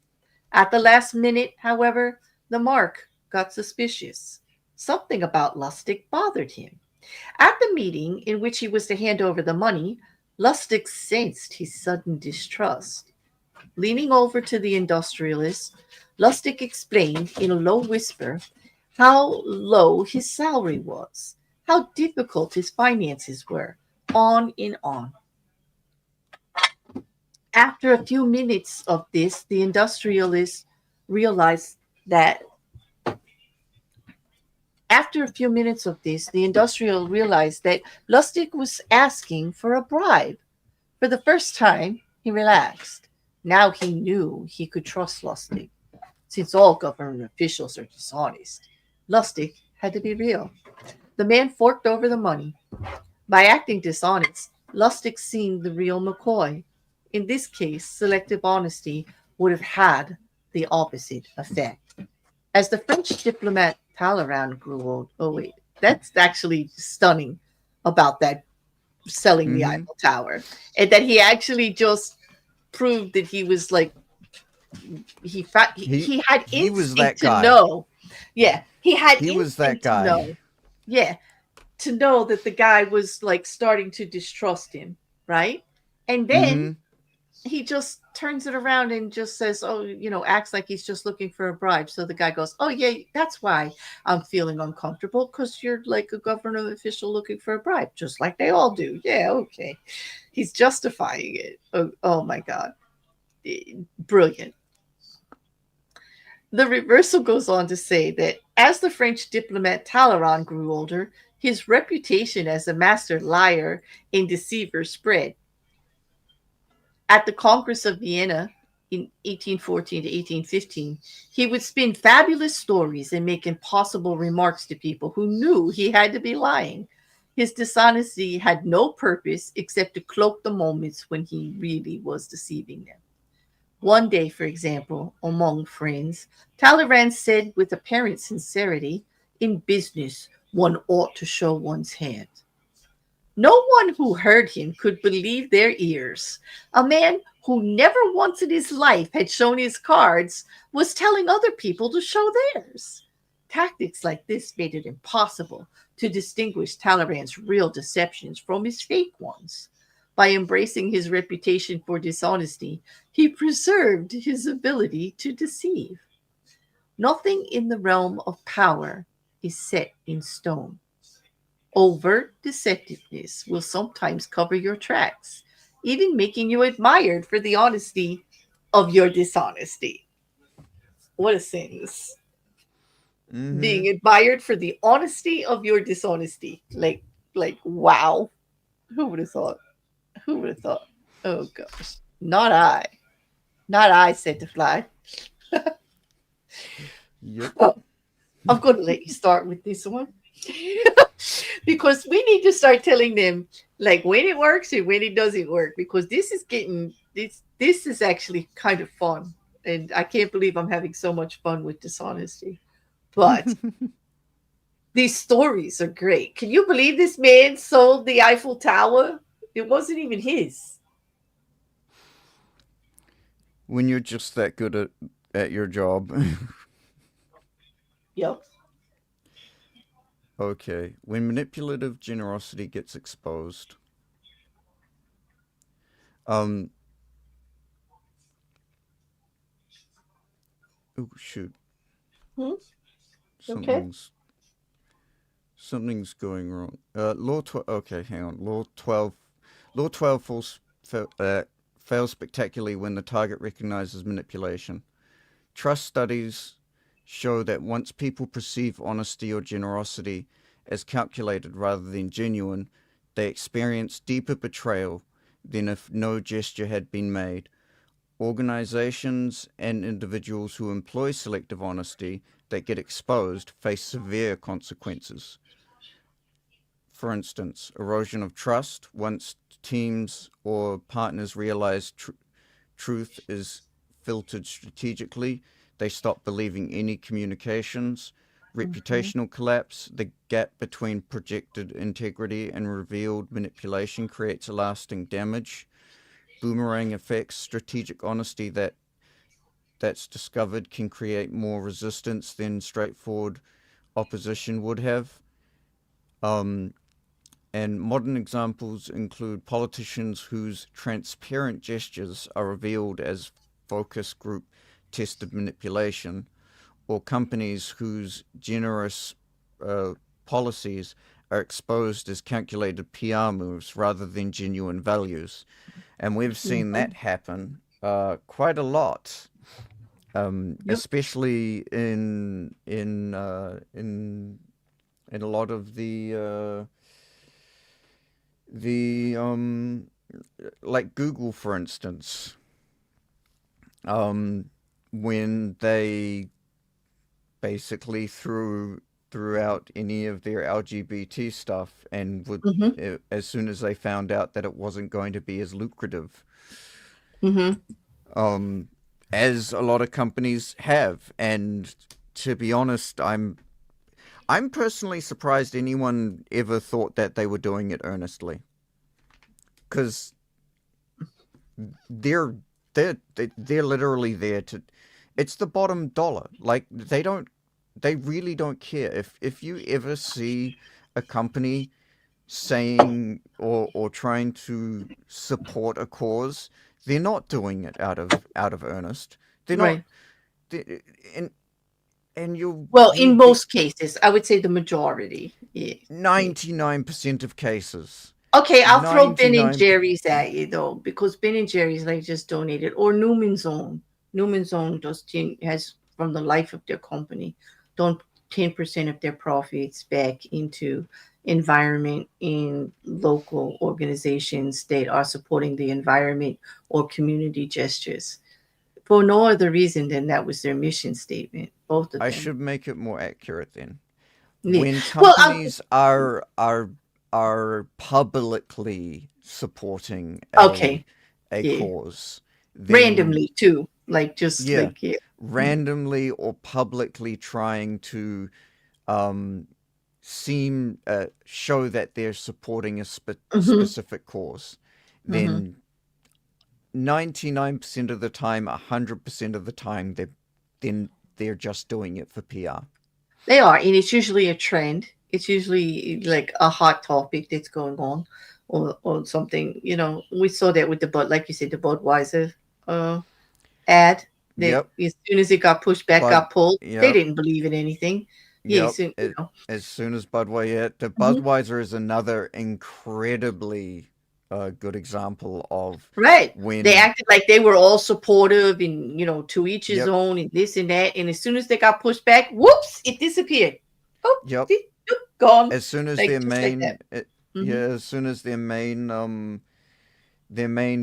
At the last minute, however, the mark got suspicious. Something about Lustig bothered him. At the meeting in which he was to hand over the money, Lustig sensed his sudden distrust. Leaning over to the industrialist, Lustig explained in a low whisper how low his salary was, how difficult his finances were, on and on. After a few minutes of this, the industrialist realized that After a few minutes of this, the industrial realized that Lustig was asking for a bribe. For the first time, he relaxed. Now he knew he could trust Lustig. Since all government officials are dishonest, Lustig had to be real. The man forked over the money. By acting dishonest, Lustig seemed the real McCoy. In this case, selective honesty would have had the opposite effect. As the French diplomat Talleyrand grew old, oh wait, that's actually stunning about that selling the Mm-hmm. Eiffel Tower, and that he actually just proved that he was like He he had he was instinct that to guy. know. Yeah, he had He was that instinct to guy. know. Yeah, to know that the guy was like starting to distrust him, right? And then Mm-hmm. he just turns it around and just says, oh, acts like he's just looking for a bribe. So the guy goes, oh, yeah, that's why I'm feeling uncomfortable, because you're like a government official looking for a bribe, just like they all do. Yeah, okay. He's justifying it. Oh my God. Brilliant. The reversal goes on to say that as the French diplomat Talleyrand grew older, his reputation as a master liar and deceiver spread. At the Congress of Vienna in 1814 to 1815, he would spin fabulous stories and make impossible remarks to people who knew he had to be lying. His dishonesty had no purpose except to cloak the moments when he really was deceiving them. One day, for example, among friends, Talleyrand said with apparent sincerity, in business, one ought to show one's hand. No one who heard him could believe their ears. A man who never once in his life had shown his cards was telling other people to show theirs. Tactics like this made it impossible to distinguish Talleyrand's real deceptions from his fake ones. By embracing his reputation for dishonesty, he preserved his ability to deceive. Nothing in the realm of power is set in stone. Overt deceptiveness will sometimes cover your tracks, even making you admired for the honesty of your dishonesty. What a sentence. Mm-hmm. Being admired for the honesty of your dishonesty. Like wow. Who would have thought? Who would have thought? Oh gosh. Not I. Not I, said to fly. Yep. Well, I'm going to let you start with this one. Because we need to start telling them like when it works and when it doesn't work, because this is getting this is actually kind of fun, and I can't believe I'm having so much fun with dishonesty. But these stories are great. Can you believe this man sold the Eiffel Tower? It wasn't even his. When you're just that good at your job. Yep. Okay. When manipulative generosity gets exposed. Um. Oh shoot. Hmm? Okay. Something's something's going wrong. Law 12. Okay, hang on. Law 12. Law 12 fails spectacularly when the target recognizes manipulation. Trust studies show that once people perceive honesty or generosity as calculated rather than genuine, they experience deeper betrayal than if no gesture had been made. Organizations and individuals who employ selective honesty that get exposed face severe consequences. For instance, erosion of trust. Once teams or partners realize truth is filtered strategically, they stop believing any communications. Mhm. Reputational collapse. The gap between projected integrity and revealed manipulation creates a lasting damage. Boomerang effects. Strategic honesty that's discovered can create more resistance than straightforward opposition would have. Um, and modern examples include politicians whose transparent gestures are revealed as focus group tested manipulation, or companies whose generous uh, policies are exposed as calculated PR moves rather than genuine values. And we've seen that Mhm. happen quite a lot, Yep. especially in a lot of the like Google, for instance, um, when they basically threw out any of their LGBT stuff and would Mhm. as soon as they found out that it wasn't going to be as lucrative, Mhm. um, as a lot of companies have. And to be honest, I'm personally surprised anyone ever thought that they were doing it earnestly, because they're they're literally there to. It's the bottom dollar. Like they really don't care if you ever see a company saying or trying to support a cause, they're not doing it out of earnest. They're not. Right. They, and and Well, you in get most cases, I would say the majority. Yeah. Yeah. 99% of cases. Okay, I'll throw Ben and 99. Jerry's at you though, because Ben and Jerry's like just donated, or Newman's Own. Newman's Own has from the life of their company, done 10% of their profits back into environment in local organizations that are supporting the environment or community gestures for no other reason than that was their mission statement. Both of I them. should make it more accurate then. Yeah. When Well, companies are publicly supporting a okay. a Yeah. cause, then Randomly too, like just yeah, like yeah. randomly or publicly trying to um, show that they're supporting a Mm-hmm. specific cause, Mm-hmm. then 99% of the time, 100% of the time, they're just doing it for PR. They are, and it's usually a trend. It's usually like a hot topic that's going on, or something. You know, we saw that with the Bud, like you said, the Budweiser uh, ad. That Yep, as soon as it got pushed back, Bud. got pulled. They Yep, didn't believe in anything. Yeah, yep. so, you know. As soon as Budweiser, the Mhm. Budweiser is another incredibly good example of Right. They when. acted like they were all supportive and to each his Yep, own and this and that. And as soon as they got pushed back, whoops, it disappeared. Oh, yep. gone. As soon as Like their just like main, that. yeah, Hmm. as soon as their main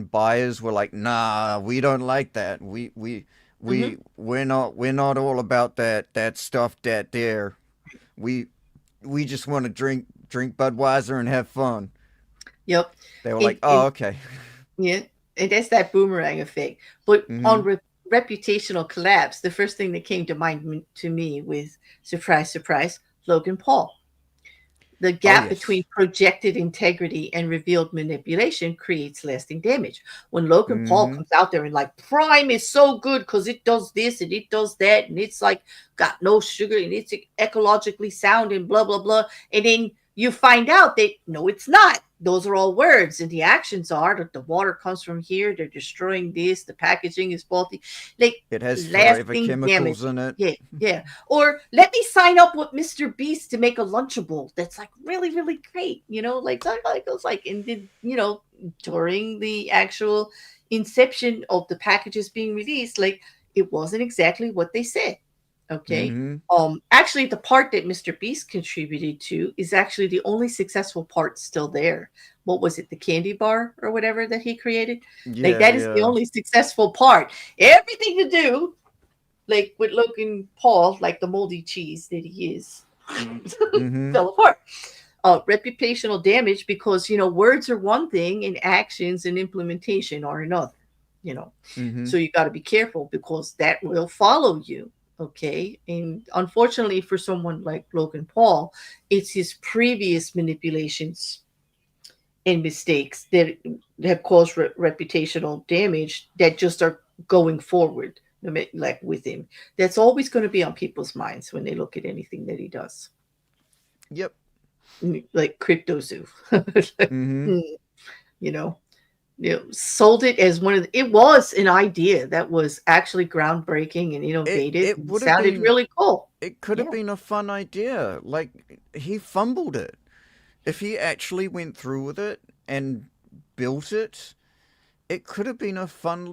buyers were like, "Nah, we don't like that. Hmm. We're not all about that stuff that there. We we just want to drink Budweiser and have fun." Yep. They were like, "Oh, And okay." yeah, and that's that boomerang effect. But on Mhm. reputational collapse, the first thing that came to mind to me with surprise, surprise, Logan Paul. The Oh, gap between yes. projected integrity and revealed manipulation creates lasting damage. When Logan Paul Mhm. comes out there and like Prime is so good because it does this and it does that and it's like got no sugar and it's ecologically sound and blah blah blah, and then you find out that no, it's not. Those are all words, and the actions are that the water comes from here. They're destroying this. The packaging is faulty. Like It has forever lasting chemicals damage. in it. Yeah, yeah. Or let me sign up with Mr. Beast to make a Lunchable that's like really, really great. Like it was like, and then during the actual inception of the packages being released, like it wasn't exactly what they said. Okay. Mhm. Actually, the part that Mr. Beast contributed to is actually the only successful part still there. What was it, the candy bar or whatever that he created? Like Yeah, that is the yeah. only successful part. Everything to do like with Logan Paul, like the moldy cheese that he is, Mhm. fell apart. Reputational damage because words are one thing and actions and implementation are another. You know, Mhm. so you got to be careful because that will follow you. Okay, and unfortunately for someone like Logan Paul, it's his previous manipulations and mistakes that have caused reputational damage that just are going forward like with him. That's always going to be on people's minds when they look at anything that he does, Yep. like crypto zoo. Mhm. you know sold it as it was an idea that was actually groundbreaking and innovative It and would have sounded been really cool. it could have Yeah. been a fun idea. Like he fumbled it. If he actually went through with it and built it, it could have been a fun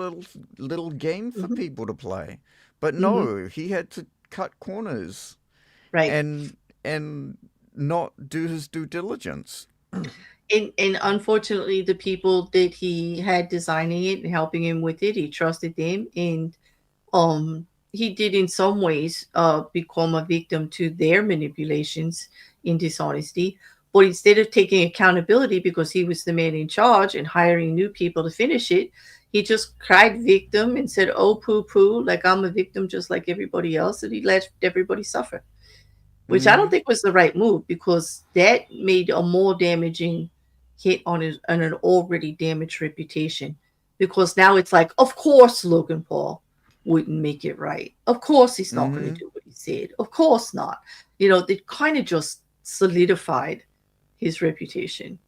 little game for Hmm. people to play. But Hmm. no, he had to cut corners Right. and not do his due diligence. And unfortunately, the people that he had designing it and helping him with it, he trusted them, and he did in some ways become a victim to their manipulations in dishonesty. But instead of taking accountability because he was the man in charge and hiring new people to finish it, he just cried victim and said, "Oh, poo poo, like I'm a victim just like everybody else," and he let everybody suffer, which I don't Mhm. think was the right move because that made a more damaging hit on an already damaged reputation. Because now it's like, of course, Logan Paul wouldn't make it right. Of course, he's not going to Mhm. do what he said. Of course not. They kind of just solidified his reputation.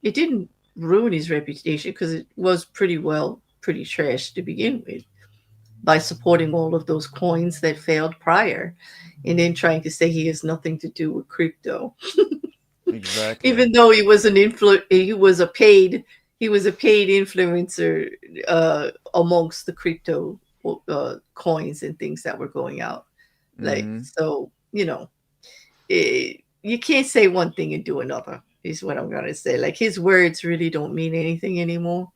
It didn't ruin his reputation because it was pretty well pretty trash to begin with by supporting all of those coins that failed prior and then trying to say he has nothing to do with crypto. Exactly. Even though he was a paid influencer amongst the crypto coins and things that were going out. Like, Mm-hmm. so, you can't say one thing and do another, is what I'm gonna say. Like, his words really don't mean anything anymore.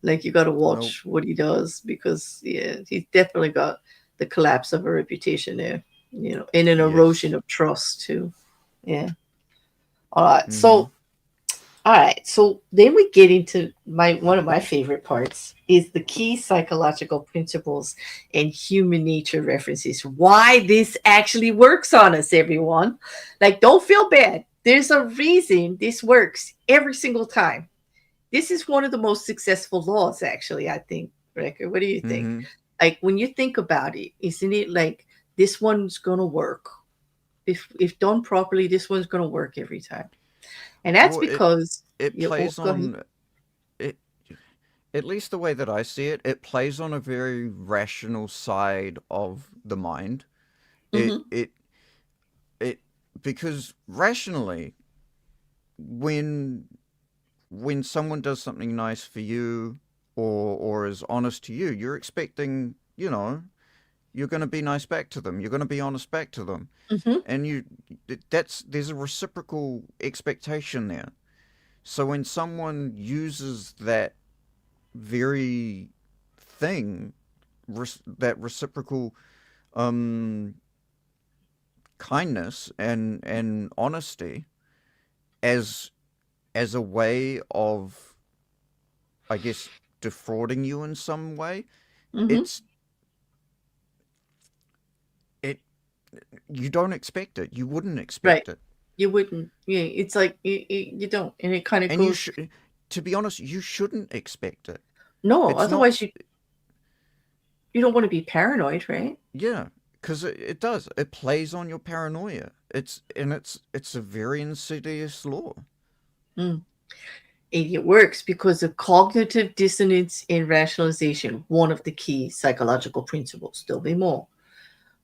Like, you got to Nope. watch what he does, because yeah, he's definitely got the collapse of a reputation there, and an erosion Yes. of trust too. Yeah. All right. Mm-hmm. So then we get into my one of my favorite parts is the key psychological principles and human nature references. Why this actually works on us, everyone. Like, don't feel bad. There's a reason this works every single time. This is one of the most successful laws, actually, I think, Rekkr. What do you think? Mm-hmm. Like, when you think about it, isn't it like this one's gonna work? If done properly, this one's gonna work every time. And that's Well, because it oh, plays go ahead. on it. At least the way that I see it, it plays on a very rational side of the mind. It Mm-hmm. it it because rationally, when someone does something nice for you, or is honest to you, you're expecting, you're going to be nice back to them. You're going to be honest back to them, Mm-hmm. and that's there's a reciprocal expectation there. So when someone uses that very thing, that reciprocal um, kindness and honesty as a way of, I guess, defrauding you in some way, Mm-hmm. it's it you don't expect it. You wouldn't Right. expect it, You wouldn't. Yeah. It's like you don't, and it kind of and you goes. should. To be honest, you shouldn't expect it. No, It's not. otherwise you don't want to be paranoid, right? Yeah, because it does. It plays on your paranoia. It's a very insidious law. Mm. And it works because of cognitive dissonance and rationalization, one of the key psychological principles. There'll be more.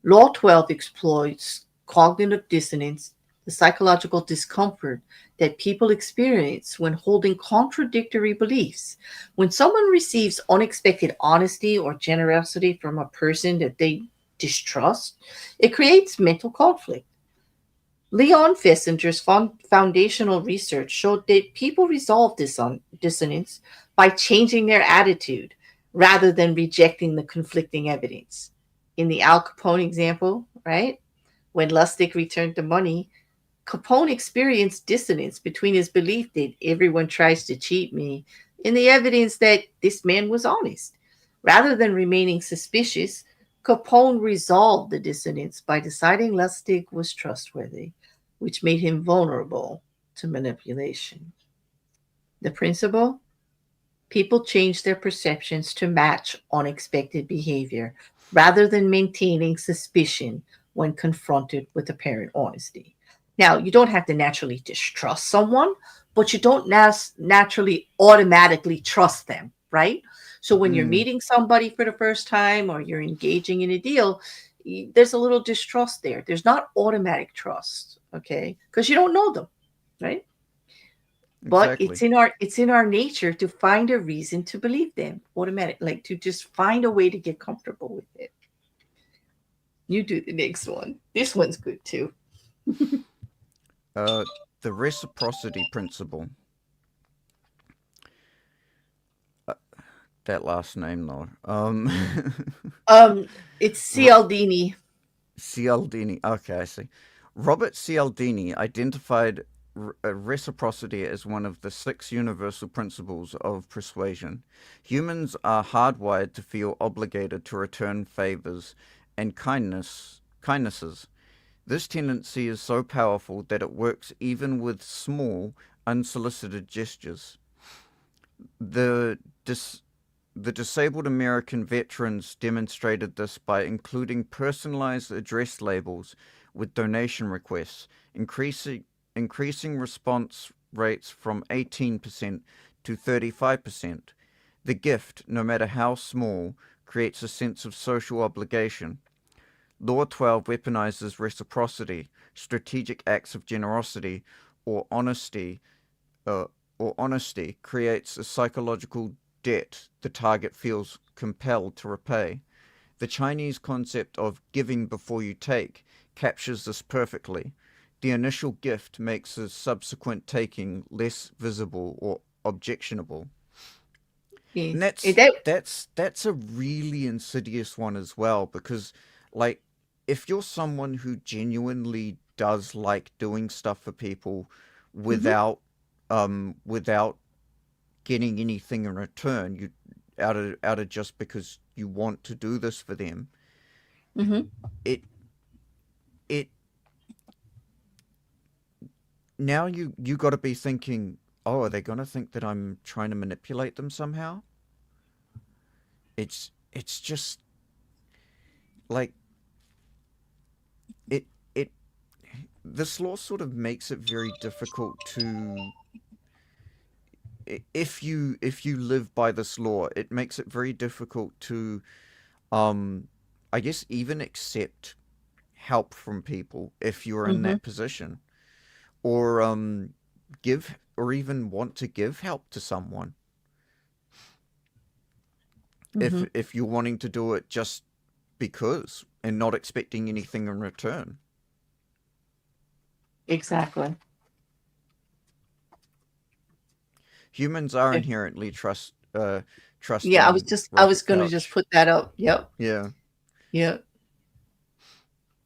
Law 12 exploits cognitive dissonance, the psychological discomfort that people experience when holding contradictory beliefs. When someone receives unexpected honesty or generosity from a person that they distrust, it creates mental conflict. Leon Fessinger's foundational research showed that people resolve this dissonance by changing their attitude rather than rejecting the conflicting evidence. In the Al Capone example, right? When Lustig returned the money, Capone experienced dissonance between his belief that everyone tries to cheat me and the evidence that this man was honest. Rather than remaining suspicious, Capone resolved the dissonance by deciding Lustig was trustworthy, which made him vulnerable to manipulation. The principle: people change their perceptions to match unexpected behavior rather than maintaining suspicion when confronted with apparent honesty. Now, you don't have to naturally distrust someone, but you don't naturally automatically trust them, right? So when you're Mm, meeting somebody for the first time or you're engaging in a deal, there's a little distrust there. There's not automatic trust, okay? Because you don't know them, right? But exactly. it's in our nature to find a reason to believe them, automatic, like to just find a way to get comfortable with it. You do the next one. This one's good too. Uh, the reciprocity principle. Uh, that last name, though. um it's Ro- Cialdini. Cialdini. Okay, I see. Robert Cialdini identified reciprocity as one of the six universal principles of persuasion. Humans are hardwired to feel obligated to return favors and kindnesses. This tendency is so powerful that it works even with small, unsolicited gestures. The dis- the disabled American veterans demonstrated this by including personalized address labels with donation requests, increasing response rates from 18% to 35%. The gift, no matter how small, creates a sense of social obligation. Law 12 weaponizes reciprocity, strategic acts of generosity, or honesty, uh, or honesty creates a psychological debt the target feels compelled to repay. The Chinese concept of giving before you take captures this perfectly. The initial gift makes the subsequent taking less visible or objectionable. And Yes. that's that's a really insidious one as well because like if you're someone who genuinely does like doing stuff for people Mm-hmm. without getting anything in return, you out of just because you want to do this for them, Mm-hmm. it it now you got to be thinking, oh, are they going to think that I'm trying to manipulate them somehow? It's just like it it this law sort of makes it very difficult to if you live by this law, it makes it very difficult to um I guess even accept help from people if you're in Mm-hmm. that position, or give or even want to give help to someone Mm-hmm. if you're wanting to do it just because and not expecting anything in return. Exactly. Humans are Yeah. inherently Yeah, trusting, I was Rocket gonna just Couch. put that up. Yep. Yeah, Yep.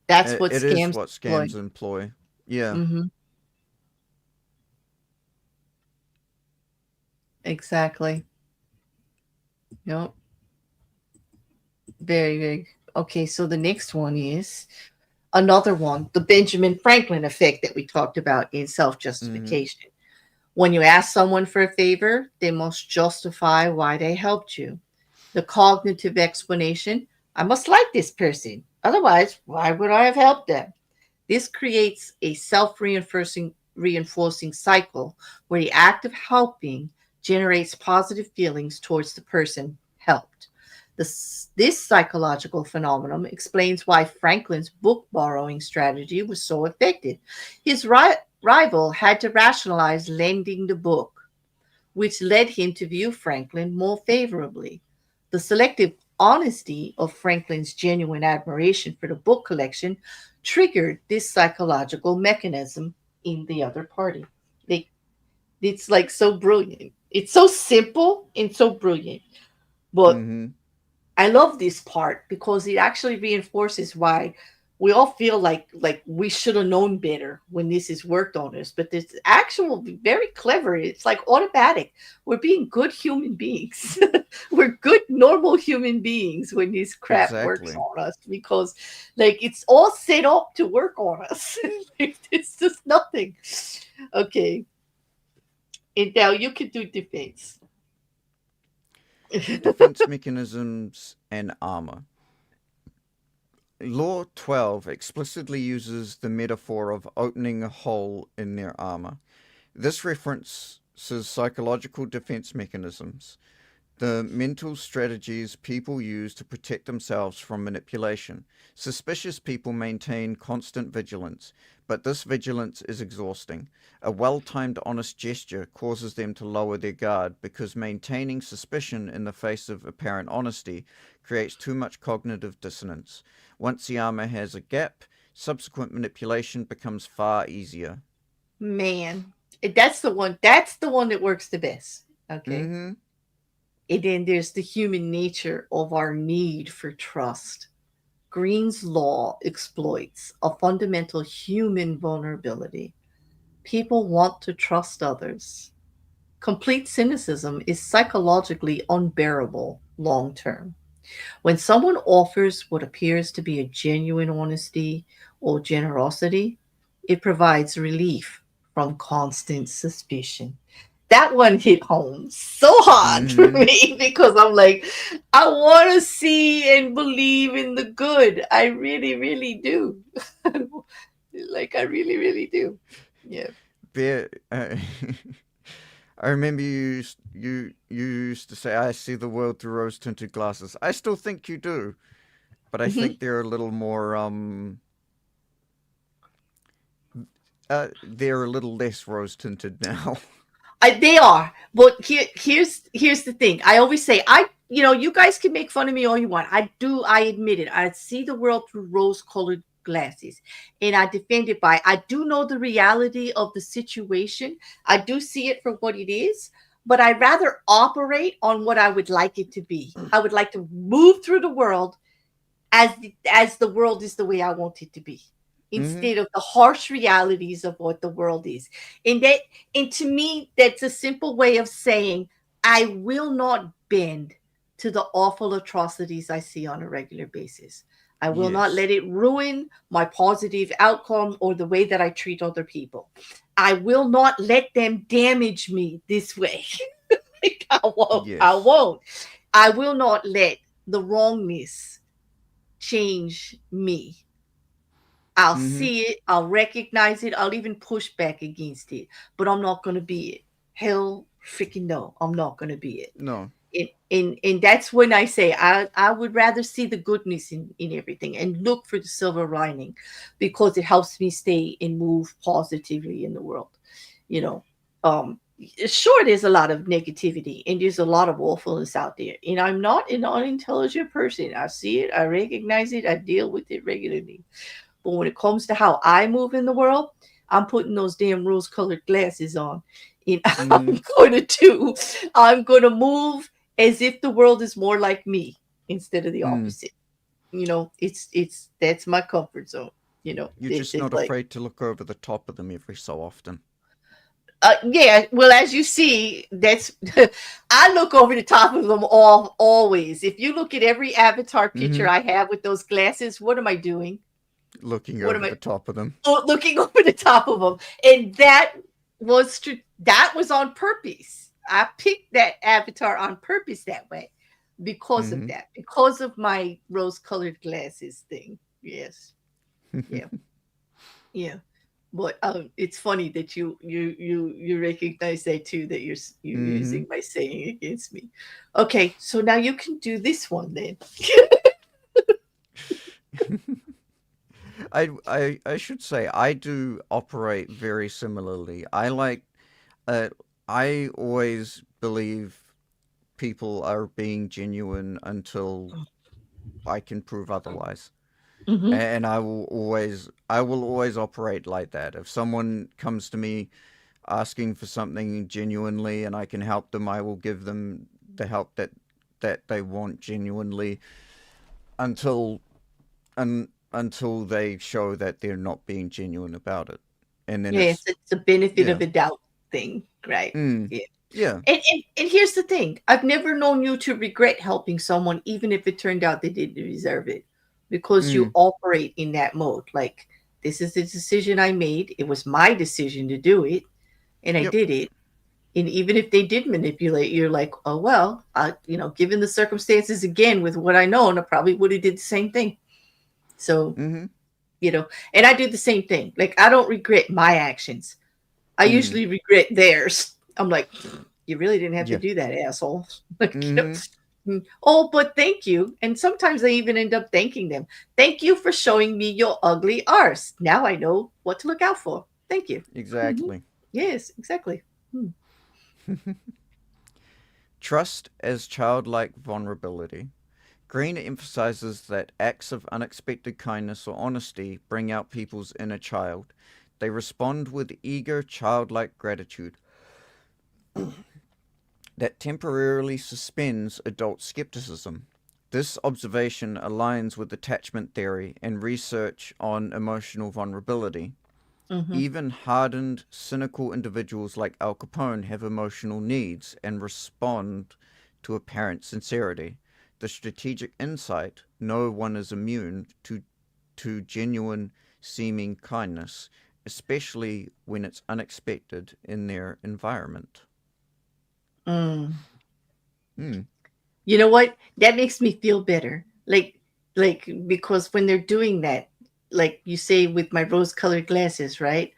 That's what it is scams what employ. scams employ. Yeah. Mm-hmm. Exactly. Yep. Very, very. Okay, so the next one is another one, the Benjamin Franklin effect that we talked about in self Mm-hmm. justification. When you ask someone for a favor, they must justify why they helped you. The cognitive explanation, I must like this person. Otherwise, why would I have helped them? This creates a self reinforcing cycle where the act of helping generates positive feelings towards the person helped. This psychological phenomenon explains why Franklin's book borrowing strategy was so effective. His rival had to rationalize lending the book, which led him to view Franklin more favorably. The selective honesty of Franklin's genuine admiration for the book collection triggered this psychological mechanism in the other party. They, it's like so brilliant. It's so simple and so brilliant. But Mm-hmm. I love this part because it actually reinforces why we all feel like we should have known better when this is worked on us. But it's actual very clever. It's like automatic. We're being good human beings. We're good normal human beings when this crap works Exactly. on us because like it's all set up to work on us. It's just nothing. Okay. And now you can do defense. Defense mechanisms and armor. Law 12 explicitly uses the metaphor of opening a hole in their armor. This references psychological defense mechanisms, the mental strategies people use to protect themselves from manipulation. Suspicious people maintain constant vigilance, but this vigilance is exhausting. A well timed honest gesture causes them to lower their guard because maintaining suspicion in the face of apparent honesty creates too much cognitive dissonance. Once the armor has a gap, subsequent manipulation becomes far easier. Man, that's the one. That's the one that works the best. Okay. Mm And then there's the human nature of our need for trust. Green's law exploits a fundamental human vulnerability. People want to trust others. Complete cynicism is psychologically unbearable long term. When someone offers what appears to be a genuine honesty or generosity, it provides relief from constant suspicion. That one hit home so hmm. hard for Mm hmm. me because I'm like, I want to see and believe in the good. I really, really do. Like, I really, really do. Yeah. Bear, I remember you used to say, "I see the world through rose-tinted glasses." I still think you do, but I Mhm. think they're a little more they're a little less rose-tinted now. They are, but here's the thing. I always say, you guys can make fun of me all you want. I do. I admit it. I see the world through rose-colored glasses, and I defend it by. I do know the reality of the situation. I do see it for what it is, but I rather operate on what I would like it to be. I would like to move through the world as the world is the way I want it to be, Mm-hmm. instead of the harsh realities of what the world is. And to me, that's a simple way of saying I will not bend to the awful atrocities I see on a regular basis. I will not Yes. let it ruin my positive outcome or the way that I treat other people. I will not let them damage me this way. Like, I won't. I Yes. won't. I will not let the wrongness change me. I'll Mm-hmm. see it, I'll recognize it, I'll even push back against it, but I'm not going to be it. Hell freaking no, I'm not going to be it. No. And that's when I say I would rather see the goodness in everything and look for the silver lining, because it helps me stay and move positively in the world. You know, um, sure, there's a lot of negativity and there's a lot of awfulness out there. And I'm not an unintelligent person. I see it, I recognize it, I deal with it regularly. But when it comes to how I move in the world, I'm putting those damn rose colored glasses on. And Mm-hmm. I'm going to move as if the world is more like me instead of the Mm. opposite. That's my comfort zone. You're just It's not like, afraid to look over the top of them every so often. yeah, well, as you see, that's I look over the top of them all always. If you look at every avatar picture Mm-hmm. I have with those glasses, what am I doing? Looking What am over I the top of them. looking over the top of them? And that was on purpose. I picked that avatar on purpose that way because of Mm-hmm. that, because of my rose-colored glasses thing. Yes, yeah, yeah. But it's funny that you recognize that too, that you're Mm-hmm. using my saying against me. Okay, so now you can do this one then. I should say I do operate very similarly. Uh I always believe people are being genuine until I can prove otherwise. Hmm. And I will always operate like that. If someone comes to me asking for something genuinely and I can help them, I will give them the help that they want genuinely until until they show that they're not being genuine about it. And then Yes, it's a benefit of yeah. a doubt thing, right? Mm. Yeah. Yeah. And here's the thing. I've never known you to regret helping someone, even if it turned out they didn't deserve it, because you Mm. operate in that mode. Like, this is the decision I made. It was my decision to do it, and I Yep. did it. And even if they did manipulate, you're like, oh well, given the circumstances again with what I know, and I probably would have did the same thing. So, Mhm. you know, and I do the same thing. Like, I don't regret my actions. I Mm. usually regret theirs. I'm like, you really didn't have to Yeah. do that, asshole. Like, Mhm. oh, but thank you. And sometimes I even end up thanking them. Thank you for showing me your ugly arse. Now I know what to look out for. Thank you. Hmm. Exactly. Yes, exactly. Hmm. Trust as childlike vulnerability. Green emphasizes that acts of unexpected kindness or honesty bring out people's inner child. They respond with eager, childlike gratitude that temporarily suspends adult skepticism. This observation aligns with attachment theory and research on emotional vulnerability. Hmm. Even hardened, cynical individuals like Al Capone have emotional needs and respond to apparent sincerity. The strategic insight no one is immune to genuine seeming kindness, especially when it's unexpected in their environment. Mm. Hmm. You know what? That makes me feel better. Like because when they're doing that, like you say with my rose-colored glasses, right?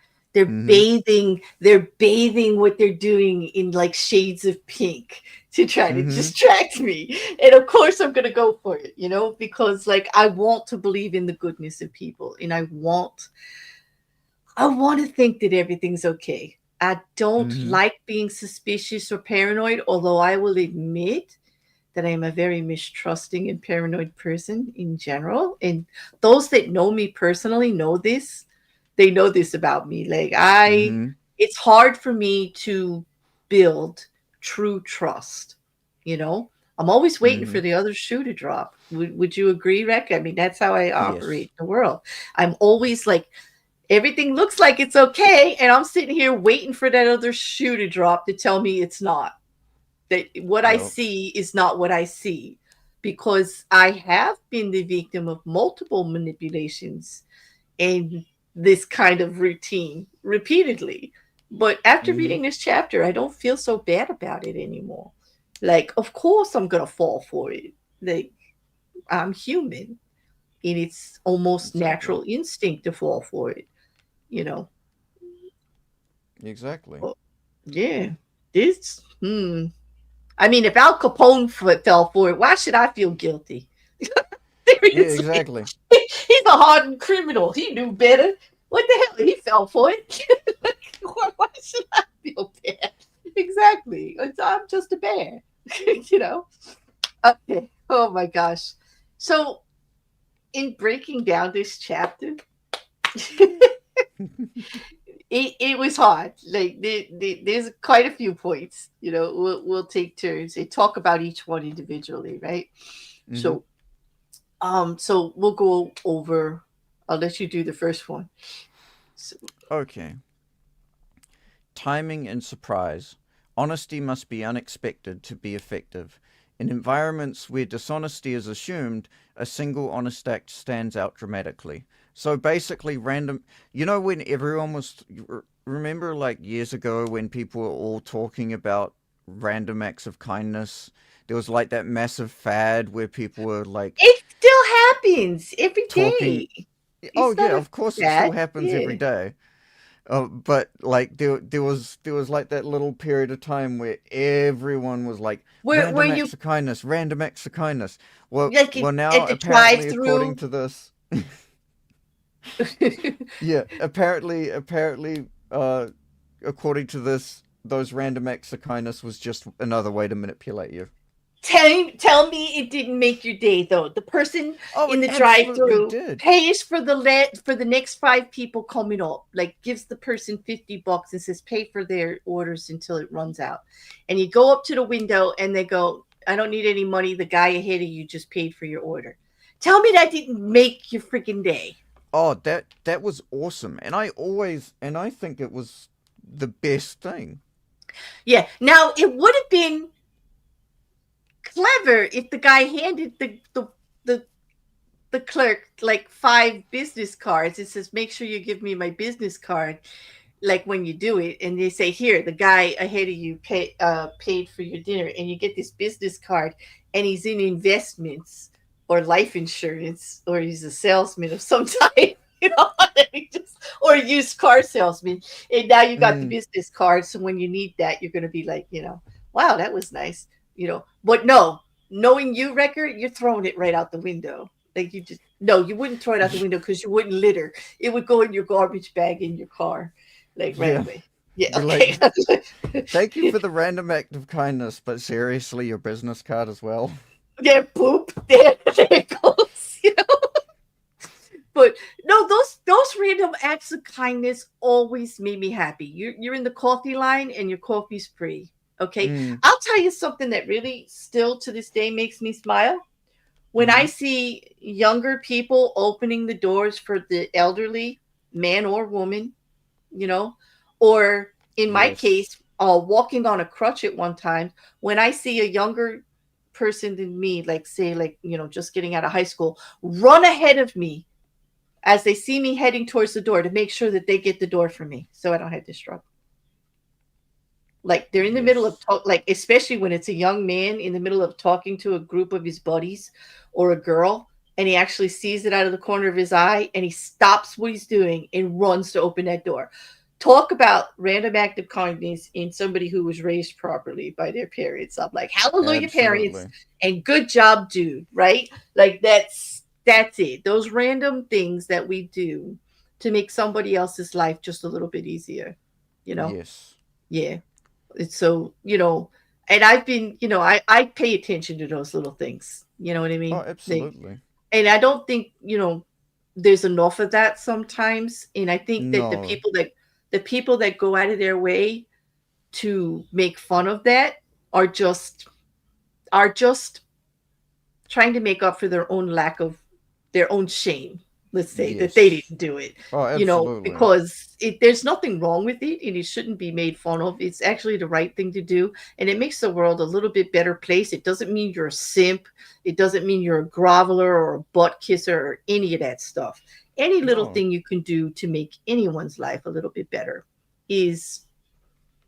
Mm-hmm. They're bathing what they're doing in like shades of pink to try to Mm-hmm. distract me. And of course I'm gonna go for it, because like I want to believe in the goodness of people, and I want to think that everything's okay. I don't Mm-hmm. like being suspicious or paranoid, although I will admit that I am a very mistrusting and paranoid person in general. And those that know me personally know this. They know this about me. Like Mm-hmm. it's hard for me to build true trust. You know, I'm always waiting Mm-hmm. for the other shoe to drop. Would you agree, Rec? I mean, that's how I Yes. operate in the world. I'm always like, everything looks like it's okay, and I'm sitting here waiting for that other shoe to drop to tell me it's not. That what I Yep. see is not what I see, because I have been the victim of multiple manipulations and this kind of routine repeatedly. But after Mm-hmm. reading this chapter, I don't feel so bad about it anymore. Like, of course, I'm going to fall for it. Like, I'm human, and it's almost Exactly. natural instinct to fall for it, you know. Exactly. Oh, yeah. This, I mean, if Al Capone fell for it, why should I feel guilty? Yeah, Seriously. exactly. He's a hardened criminal. He knew better. What the hell? He fell for it. Why should I feel bad? Exactly. I'm just a bear. you know? Okay. Oh my gosh. So, in breaking down this chapter, it was hard. Like, there's quite a few points. We'll take turns and talk about each one individually, right? Mm-hmm. So we'll go over. I'll let you do the first one. So, Okay. Timing and surprise. Honesty must be unexpected to be effective. In environments where dishonesty is assumed, a single honest act stands out dramatically. So basically, random. You know, when everyone was. Remember, like years ago, when people were all talking about random acts of kindness? There was like that massive fad where people were like it still happens every talking. day. Oh, It's not yeah, a of course it still bad. happens every Yeah. day. But like there was like that little period of time where everyone was like Where random you acts of kindness, random acts of kindness. Well, like well now at the drive apparently according through. to this, yeah, apparently, according to this, those random acts of kindness was just another way to manipulate you. Tell me it didn't make your day though. The person Oh, in it the absolutely drive-through did. pays for the next five people coming up. Like gives the person $50 and says pay for their orders until it runs out. And you go up to the window and they go, I don't need any money. The guy ahead of you just paid for your order. Tell me that didn't make your freaking day. Oh, that was awesome, and I think it was the best thing. Yeah. Now it would have been clever if the guy handed the the clerk like five business cards. It says, make sure you give me my business card, like when you do it. And they say, here, the guy ahead of you paid for your dinner. And you get this business card, and he's in investments or life insurance, or he's a salesman of some type. Or a used car salesman. And now you got the Mm, business card. So when you need that, you're going to be like, wow, that was nice. But no, knowing you, Record, you're throwing it right out the window. Like you just no, you wouldn't throw it out the window because you wouldn't litter. It would go in your garbage bag in your car, like right yeah, away. Yeah, be like, okay. thank you for the random act of kindness, but seriously, your business card as well. There, poop. There it goes. But no, those random acts of kindness always made me happy. You're in the coffee line and your coffee's free. Okay, Mm, I'll tell you something that really still to this day makes me smile. When I mm-hmm. see younger people opening the doors for the elderly, man or woman, you know, or in my Yes. case, walking on a crutch at one time, when I see a younger person than me, like say, like, just getting out of high school, run ahead of me as they see me heading towards the door to make sure that they get the door for me so I don't have to struggle. Like they're in the middle of Yes. like especially when it's a young man in the middle of talking to a group of his buddies or a girl, and he actually sees it out of the corner of his eye and he stops what he's doing and runs to open that door. talk about random act of kindness in somebody who was raised properly by their parents. I'm like, hallelujah, parents, Absolutely. and good job, dude. Right? Like that's it. Those random things that we do to make somebody else's life just a little bit easier. You know? Yes. Yeah. It's so, and I've been, I pay attention to those little things. You know what I Oh, mean? absolutely. And I don't think, there's enough of that sometimes. And I think that No. the people that go out of their way to make fun of that are just trying to make up for their own lack of their own shame. Let's say that they Yes. didn't do it, Oh, absolutely. because there's nothing wrong with it and it shouldn't be made fun of. It's actually the right thing to do, and it makes the world a little bit better place. It doesn't mean you're a simp. It doesn't mean you're a groveler or a butt kisser or any of that stuff. Any little No. thing you can do to make anyone's life a little bit better is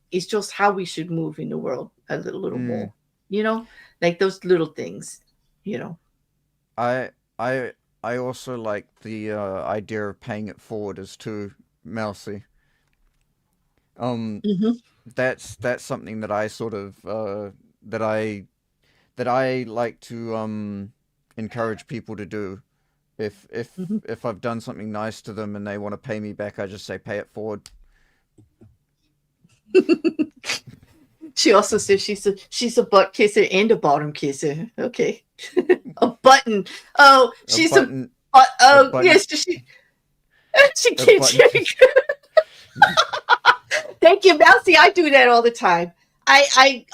is just how we should move in the world a little Mm. more. You know, like those little things. You know. I I I also like the idea of paying it forward as to Mousy. Um, Hmm. that's something that I sort of that I that I like to encourage people to do. If if Hmm. if I've done something nice to them and they want to pay me back, I just say pay it forward. She also says she's a butt kisser and a bottom kisser. Okay, a button. Oh, A she's a. button, a Oh button, yes, she a can't. button. Thank you, Mousy. I do that all the time. I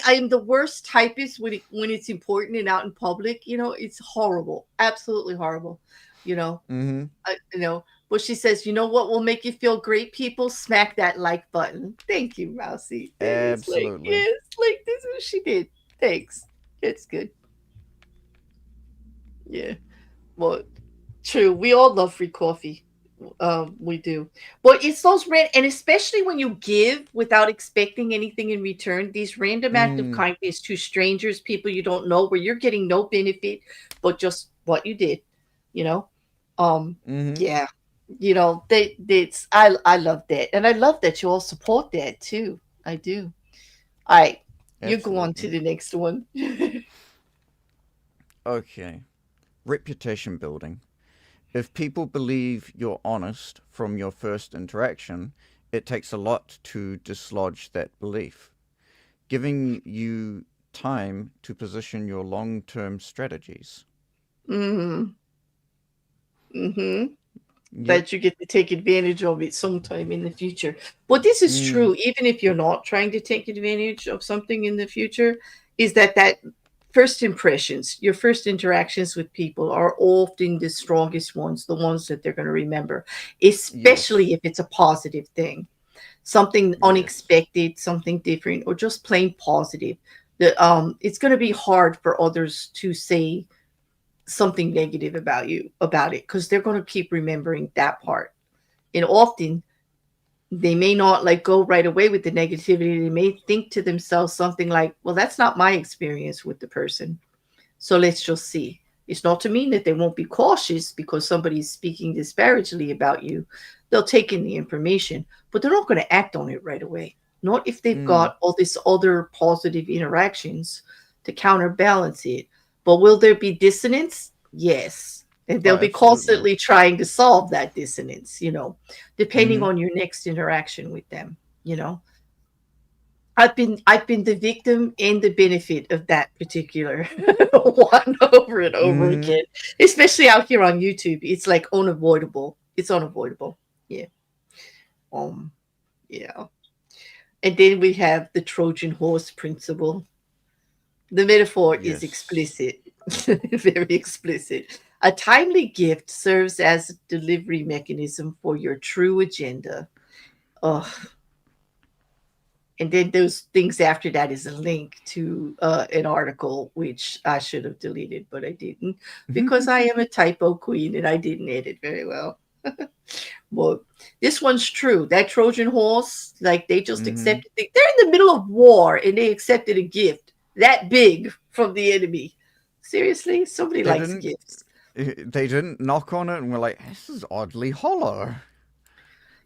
am the worst typist when it's important and out in public. It's horrible, absolutely horrible. You know, Mm-hmm. But she says, you know what will make you feel great, people? Smack that like button. Thank you, Mousy. It's like, Absolutely. yes, like this is what she did. Thanks. It's good. Yeah. Well, true. We all love free coffee. We do. But it's those and especially when you give without expecting anything in return, these random acts of Mm. kindness to strangers, people you don't know, where you're getting no benefit, but just what you did, you know? Um, Mm-hmm. yeah. I love that. And I love that you all support that too. I do. All right. You go on to Absolutely. the next one. Okay. Reputation building. If people believe you're honest from your first interaction, it takes a lot to dislodge that belief, giving you time to position your long term strategies. Mm-hmm. Mm-hmm. Yep. That you get to take advantage of it sometime in the future. But this is Mm. true, even if you're not trying to take advantage of something in the future, is that first impressions, your first interactions with people are often the strongest ones, the ones that they're going to remember, Yes. especially if it's a positive thing, something Yes. unexpected, something different, or just plain positive. It's going to be hard for others to say something negative about it because they're going to keep remembering that part, and often they may not like go right away with the negativity. They may think to themselves something like, well, that's not my experience with the person, so let's just see. It's not to mean that they won't be cautious because somebody's speaking disparagingly about you. They'll take in the information, but they're not going to act on it right away, not if they've Mm. got all this other positive interactions to counterbalance it. But will there be dissonance? Yes. And Oh, they'll be absolutely. constantly trying to solve that dissonance, depending Mm-hmm. on your next interaction with them, you know. I've been the victim and the benefit of that particular one over and over Mm-hmm. again, especially out here on YouTube. It's like unavoidable. It's unavoidable. Yeah. Um. Yeah. And then we have the Trojan horse principle. The metaphor is Yes. explicit, very explicit. A timely gift serves as a delivery mechanism for your true agenda. Oh, and then those things after that is a link to an article which I should have deleted, but I didn't because I am a typo queen and I didn't edit very well. Well, this one's true. That Trojan horse, like they just Mm-hmm. accepted. They're in the middle of war and they accepted a gift that big from the enemy. Seriously, somebody They likes didn't. gifts. They didn't knock on it and were like, "This is oddly hollow."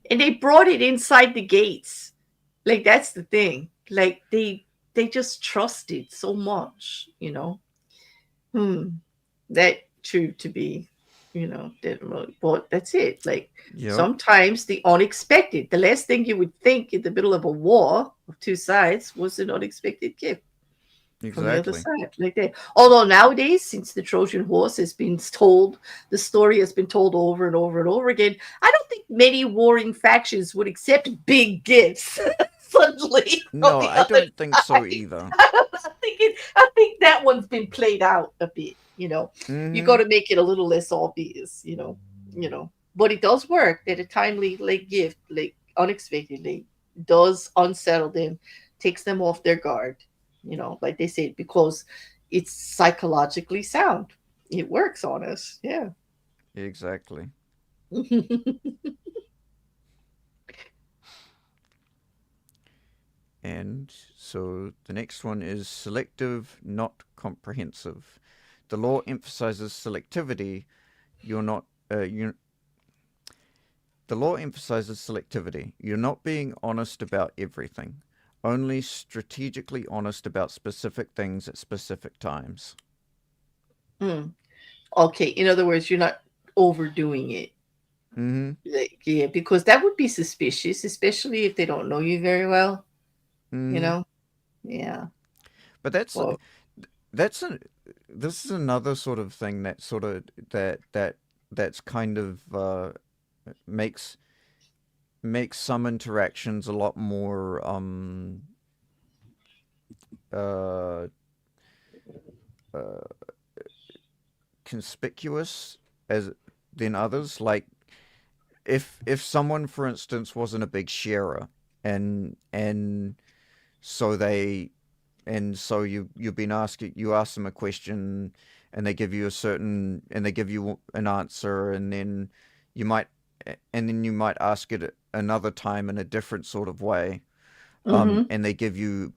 and they brought it inside the gates. Like that's the thing. Like they just trusted so much, you know. Hmm. That true to be, that but that's it. Like Yep, sometimes the unexpected, the last thing you would think in the middle of a war of two sides was an unexpected gift from the other exactly. side, like that. Although nowadays, since the Trojan horse has been told, the story has been told over and over and over again, I don't think many warring factions would accept big gifts suddenly from No, the I other don't think so side. either. I think that one's been played out a bit. You got Mm-hmm. to make it a little less obvious. But it does work. That a timely like gift, like unexpectedly, does unsettle them, takes them off their guard. Like they said, because it's psychologically sound. It works on us. Yeah. Exactly. And so the next one is selective, not comprehensive. The law emphasizes selectivity. You're not. You. The law emphasizes selectivity. You're not being honest about everything. Only strategically honest about specific things at specific times. Mm. Okay. In other words, you're not overdoing it. Mm-hmm. Like, yeah, because that would be suspicious, especially if they don't know you very well. You Mm-hmm. know. Yeah. But Well. that's a this is another sort of thing that sort of that's kind of makes makes some interactions a lot more uh, uh, conspicuous as than others. Like if someone, for instance, wasn't a big sharer, and so they and so you've been asking you ask them a question, and they give you an answer, you might and then you might ask it another time in a different sort of way, Mm-hmm. and they give you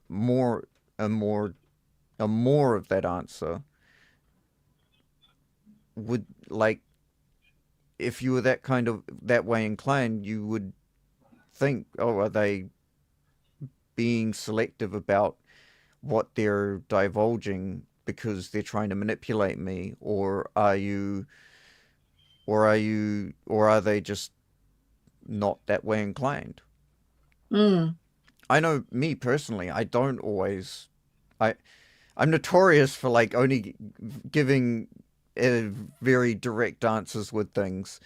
a more more of that answer. Would like if you were that way inclined, you would think, oh, are they being selective about what they're divulging because they're trying to manipulate me, or are they just not that way inclined? Mm. I know me personally, I don't always. I I'm notorious for like only giving very direct answers with things,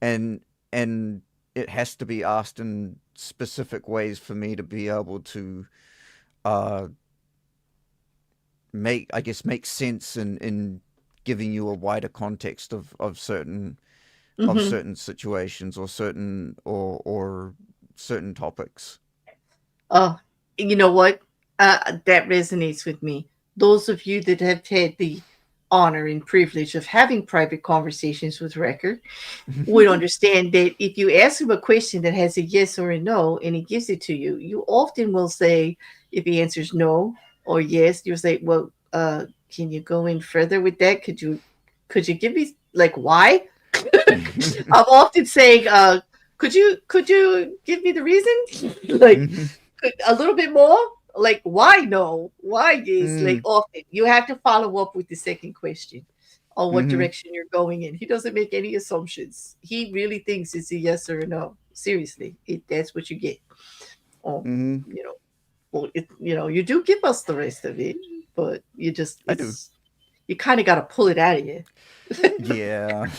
and and it has to be asked in specific ways for me to be able to uh make sense in giving you a wider context of Mm-hmm. certain situations or certain topics. Oh, you know what? That resonates with me. Those of you that have had the honor and privilege of having private conversations with Record would understand that if you ask him a question that has a yes or a no and he gives it to you, you often will say, if he answers no or yes, you'll say, well, can you go in further with that? Could you give me like why? I'm often saying, could you give me the reason? Like a little bit more? Like why no? Why yes? Like Mm, often you have to follow up with the second question on what mhm, direction you're going in. He doesn't make any assumptions. He really thinks it's a yes or a no. Seriously, that's what you get. Um, mhm. you know, you do give us the rest of it, but I do. you kind of got to pull it out of you. Yeah,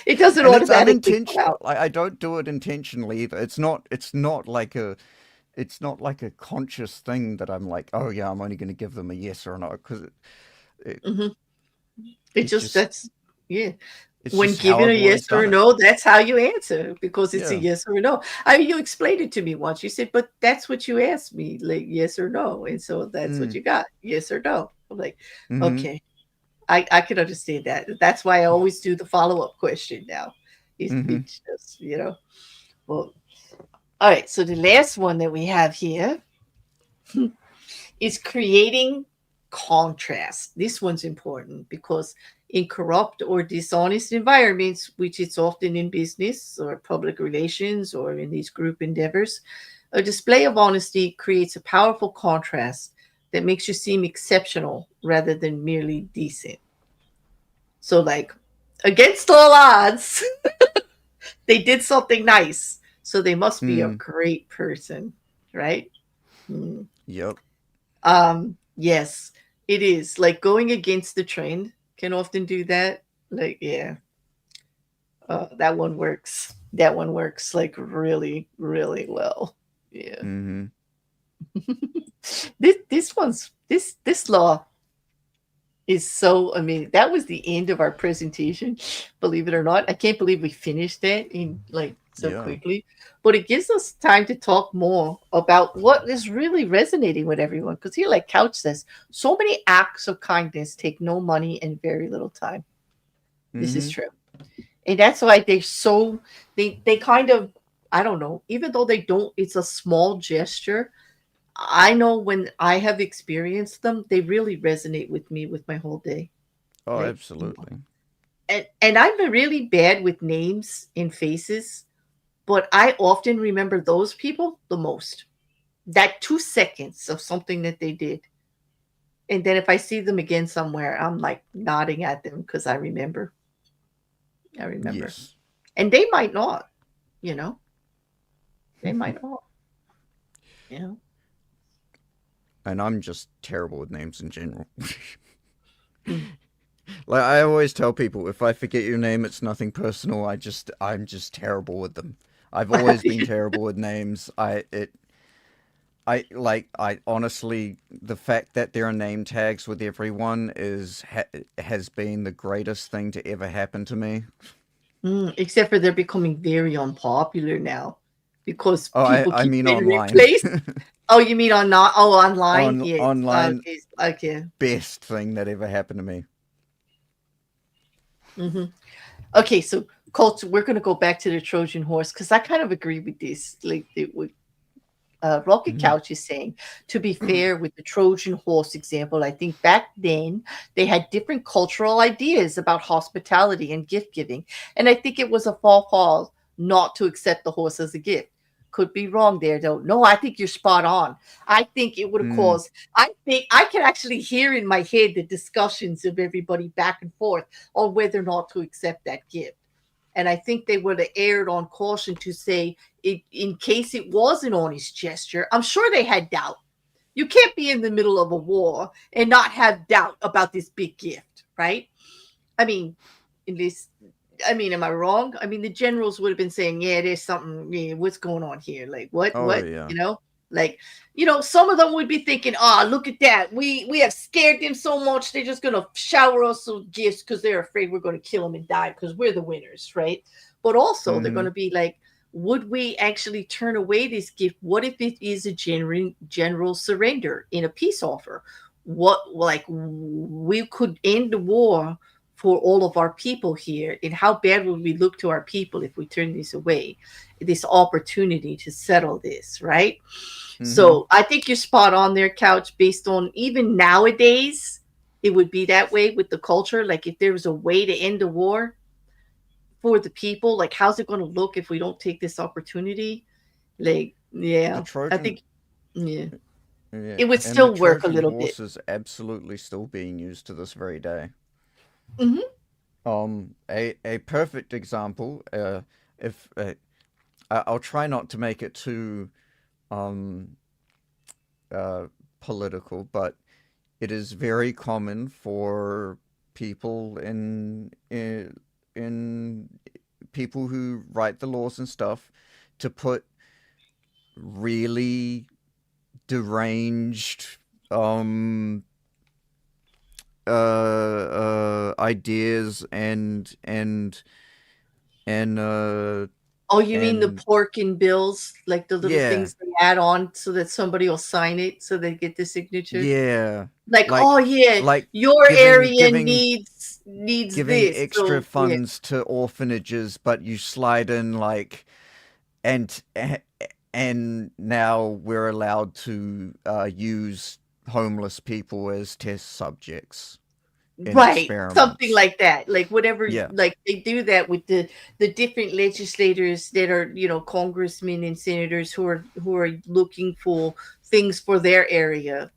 It doesn't and it's automatically come unintentional. out. I don't do it intentionally either. It's not like a conscious thing that I'm like, oh yeah, I'm only going to give them a yes or a no, because it Hmm. It it just just that's yeah. it's When just how given a I've yes always or done a it. no, that's how you answer because it's a Yeah. yes or a no. I mean, you explained it to me once. You said, "But that's what you asked me, like yes or no," and so that's what Mm. you got, yes or no. I'm like, Mhm. okay, I can understand that. That's why I always do the follow up question now. Mhm. It's just well, all right. So the last one that we have here is creating contrast. This one's important because In corrupt or dishonest environments, which is often in business or public relations or in these group endeavors, a display of honesty creates a powerful contrast that makes you seem exceptional rather than merely decent. So, like, against all odds, they did something nice. So they must be a Mm, great person, right? Mm. yep. Yes, it is. Like going against the trend can often do that. Like, yeah, that one works. That one works like really, really well. Yeah. Mm-hmm. This law is so amazing. That was the end of our presentation, believe it or not. I can't believe we finished that in like so Yeah. quickly. But it gives us time to talk more about what is really resonating with everyone. Because here, like Couch says, so many acts of kindness take no money and very little time. This is Mm-hmm. true. And that's why they kind of, I don't know, even though they don't, it's a small gesture. I know when I have experienced them, they really resonate with me with my whole day. Oh, Like, absolutely. and I'm really bad with names and faces, but I often remember those people the most. That 2 seconds of something that they did. And then if I see them again somewhere, I'm like nodding at them because I remember. I remember. Yes. And they might not, you know, they might not, you know. And I'm just terrible with names in general. Mm. Like I always tell people, if I forget your name, it's nothing personal. I'm just terrible with them. I've always been terrible with names. I honestly, the fact that there are name tags with everyone has been the greatest thing to ever happen to me. Except for they're becoming very unpopular now because Oh, people I keep mean getting online. replaced. Oh, you mean on not? Oh, online? On Yes. online, Okay. Okay. best thing that ever happened to me. hmm Okay. So, culture. We're going to go back to the Trojan horse because I kind of agree with this. Like, it would. Rocket Mhm. Couch is saying, to be fair, with the Trojan horse example, I think back then they had different cultural ideas about hospitality and gift giving. And I think it was a fall not to accept the horse as a gift. Could be wrong there, though. No, I think you're spot on. I think it would have Mm, caused, I think I can actually hear in my head the discussions of everybody back and forth on whether or not to accept that gift. And I think they would have erred on caution to say, it, in case it was an honest gesture, I'm sure they had doubt. You can't be in the middle of a war and not have doubt about this big gift, right? I mean, in this, I mean, am I wrong? I mean, the generals would have been saying, "Yeah, there's something. Yeah, what's going on here? Like, oh what? yeah. Like, some of them would be thinking, "Ah, oh, look at that. We have scared them so much. They're just gonna shower us with gifts because they're afraid we're gonna kill them and die because we're the winners, right?" But also, they're Mm-hmm. gonna be like, "Would we actually turn away this gift? What if it is a general surrender in a peace offer? What, like, we could end the war for all of our people here, and how bad would we look to our people if we turn this away, this opportunity to settle this, right?" Mm-hmm. So I think you're spot on there, Couch. Based on even nowadays, it would be that way with the culture. Like, if there was a way to end the war for the people, like, how's it going to look if we don't take this opportunity? Like, The yeah, I Trojan, think, yeah, yeah, it would and the still work a Trojan little bit. horse is absolutely still being used to this very day. hmm A perfect example. If I'll try not to make it too um uh political, but it is very common for people in people who write the laws and stuff to put really deranged um ideas and Oh, you mean the and pork and bills, like the little yeah, things they add on so that somebody will sign it so they get the signature? yeah, Like, like "Oh, yeah, like your giving area giving needs giving this." extra So, yeah. funds to orphanages, but you slide in like and and now we're allowed to use homeless people as test subjects. in Right, something experiments. like that. Like whatever, Yeah. like they do that with the different legislators that are, congressmen and senators who are looking for things for their area,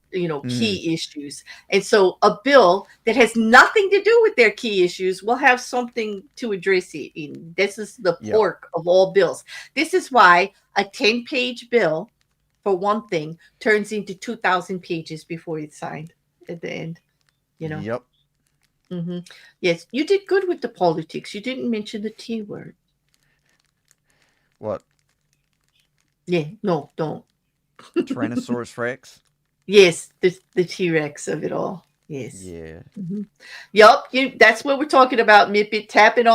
Mm, key issues. And so a bill that has nothing to do with their key issues will have something to address it. And this is the yep. pork of all bills. This is why a 10-page bill, for one thing, turns into 2,000 pages before it's signed at the end, you know. Yep. Yes, you did good with the politics. You didn't mention the T word. What? Yeah, no, don't. Tyrannosaurus Rex? Yes, the T-Rex of it all. Yes. Yeah. hmm Yup, that's what we're talking about, Mippet. Tagging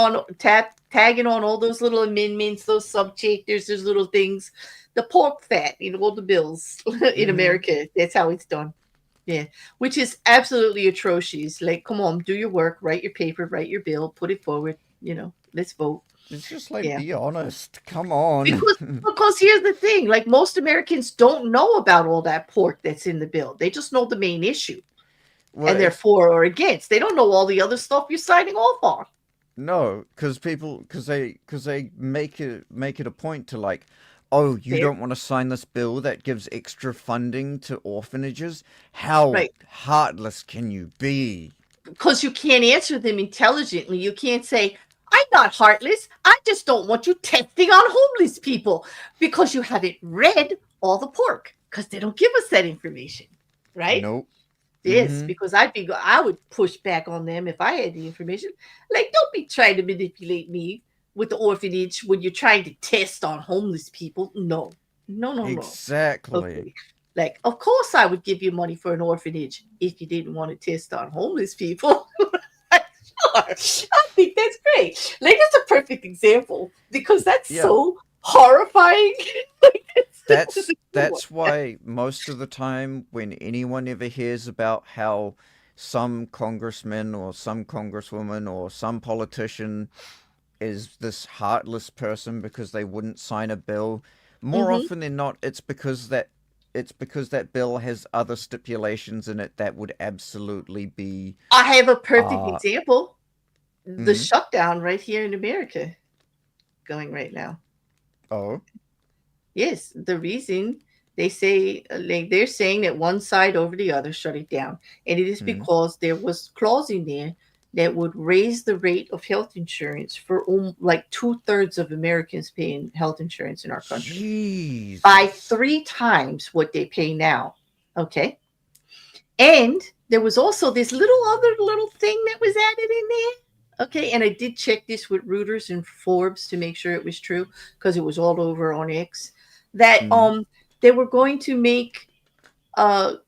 on all those little amendments, those subchapters, those little things. The pork fat, all the bills in Mm-hmm. America. That's how it's done. Yeah, which is absolutely atrocious. Like, come on, do your work, write your paper, write your bill, put it forward. Let's vote. It's just like, Yeah. be honest. Come on. Because here's the thing, like most Americans don't know about all that pork that's in the bill. They just know the main issue Well, and they're it's for or against. They don't know all the other stuff you're signing off on. no, because they make it a point to like, oh, you They're don't want to sign this bill that gives extra funding to orphanages? How right. heartless can you be? Because you can't answer them intelligently. You can't say, I'm not heartless. I just don't want you testing on homeless people because you haven't read all the pork because they don't give us that information. Right? Nope. Yes, Mm-hmm. because I would push back on them if I had the information. Like, don't be trying to manipulate me with the orphanage when you're trying to test on homeless people. No, no, no, no. Exactly. Okay. Like, of course I would give you money for an orphanage if you didn't want to test on homeless people. Sure. I think that's great. Like, that's a perfect example because that's Yeah. so horrifying. Like, That's that's that's why most of the time when anyone ever hears about how some congressman or some congresswoman or some politician is this heartless person because they wouldn't sign a bill, more hmm often than not it's because that bill has other stipulations in it that would absolutely be I have a perfect uh example. The mm, shutdown right here in America going right now. oh Yes, the reason they say, like they're saying that one side over the other shut it down, and it is mm, because there was clause in there that would raise the rate of health insurance for like 2/3 of Americans paying health insurance in our country by Jesus. 3 times what they pay now. Okay, and there was also this little thing that was added in there. Okay, and I did check this with Reuters and Forbes to make sure it was true because it was all over on X that Mm, they were going to make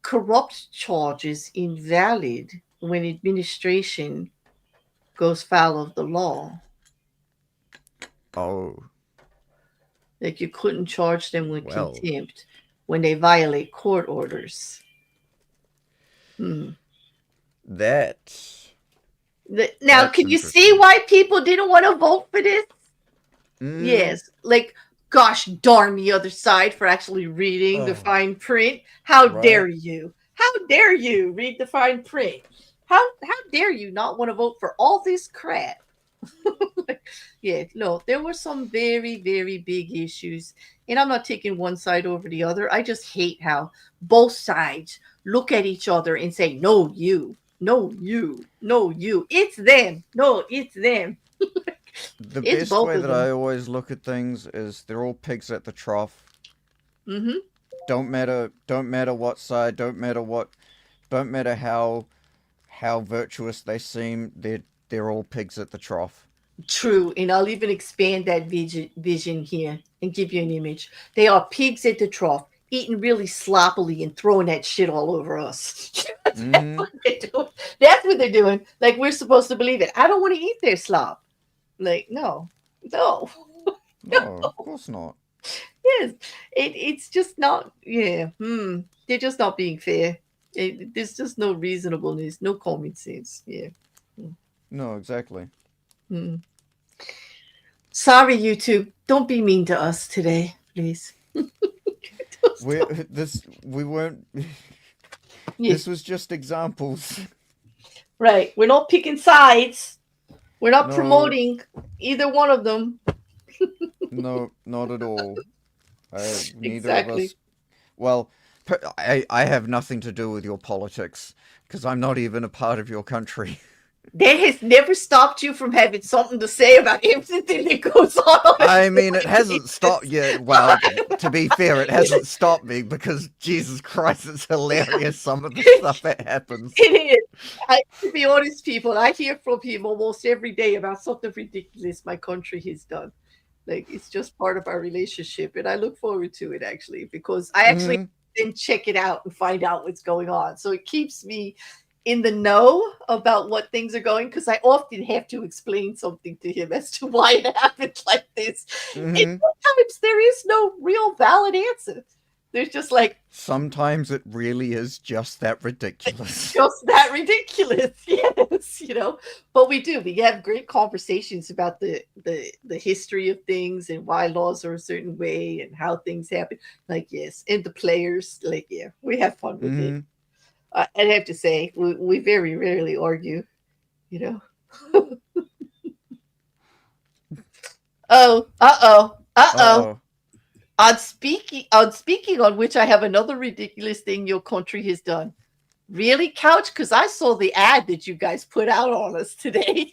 corrupt charges invalid when administration goes foul of the law. oh Like you couldn't charge them with well, contempt when they violate court orders. Hmm. that Now, that's can you see interesting. why people didn't want to vote for this? Mm, Yes, like gosh darn the other side for actually reading the oh, fine print. How dare right. you? How dare you read the fine print? How dare you not want to vote for all this crap? Yeah, no, there were some very, very big issues. And I'm not taking one side over the other. I just hate how both sides look at each other and say, no, you, no, you, no, you. It's them. No, it's them. The It's best both way of that I them. always look at things is they're all pigs at the trough. hmm Don't matter what side, don't matter how virtuous they seem, they're all pigs at the trough. True. And I'll even expand that vision here and give you an image. They are pigs at the trough, eating really sloppily and throwing that shit all over us. That's Mm-hmm. what they're doing. That's what they're doing. Like we're supposed to believe it. I don't want to eat their slop. Like, no, no, No, of course not. yes. It's just not, yeah. They're just not being fair. There's just no reasonableness, no common sense. Yeah. Hmm. No, exactly. Hmm. Sorry, YouTube. Don't be mean to us today, please. We this we weren't. Yeah. This was just examples. Right. We're not picking sides. We're not No, promoting either one of them. no, not at all. Neither of Exactly. us. Well, I have nothing to do with your politics because I'm not even a part of your country. That has never stopped you from having something to say about everything that goes on a I mean, it daily hasn't stopped basis. yet. Well, to be fair, it hasn't stopped me because Jesus Christ, it's hilarious some of the stuff that happens. It is. To be honest, people, I hear from him almost every day about something ridiculous my country has done. Like it's just part of our relationship, and I look forward to it actually because I actually Hmm. then check it out and find out what's going on. So it keeps me in the know about what things are going because I often have to explain something to him as to why it happened like this. And Hmm. sometimes there is no real valid answer. There's just like Sometimes it really is just that ridiculous. just that ridiculous. Yes, but we have great conversations about the history of things and why laws are a certain way and how things happen. Like, yes, and the players, like, yeah, we have fun with it. Hmm. I'd have to say we very rarely argue, you know. Oh, uh-oh. Uh-oh. On speaking on which, I have another ridiculous thing your country has done. Really, Couch? Because I saw the ad that you guys put out on us today.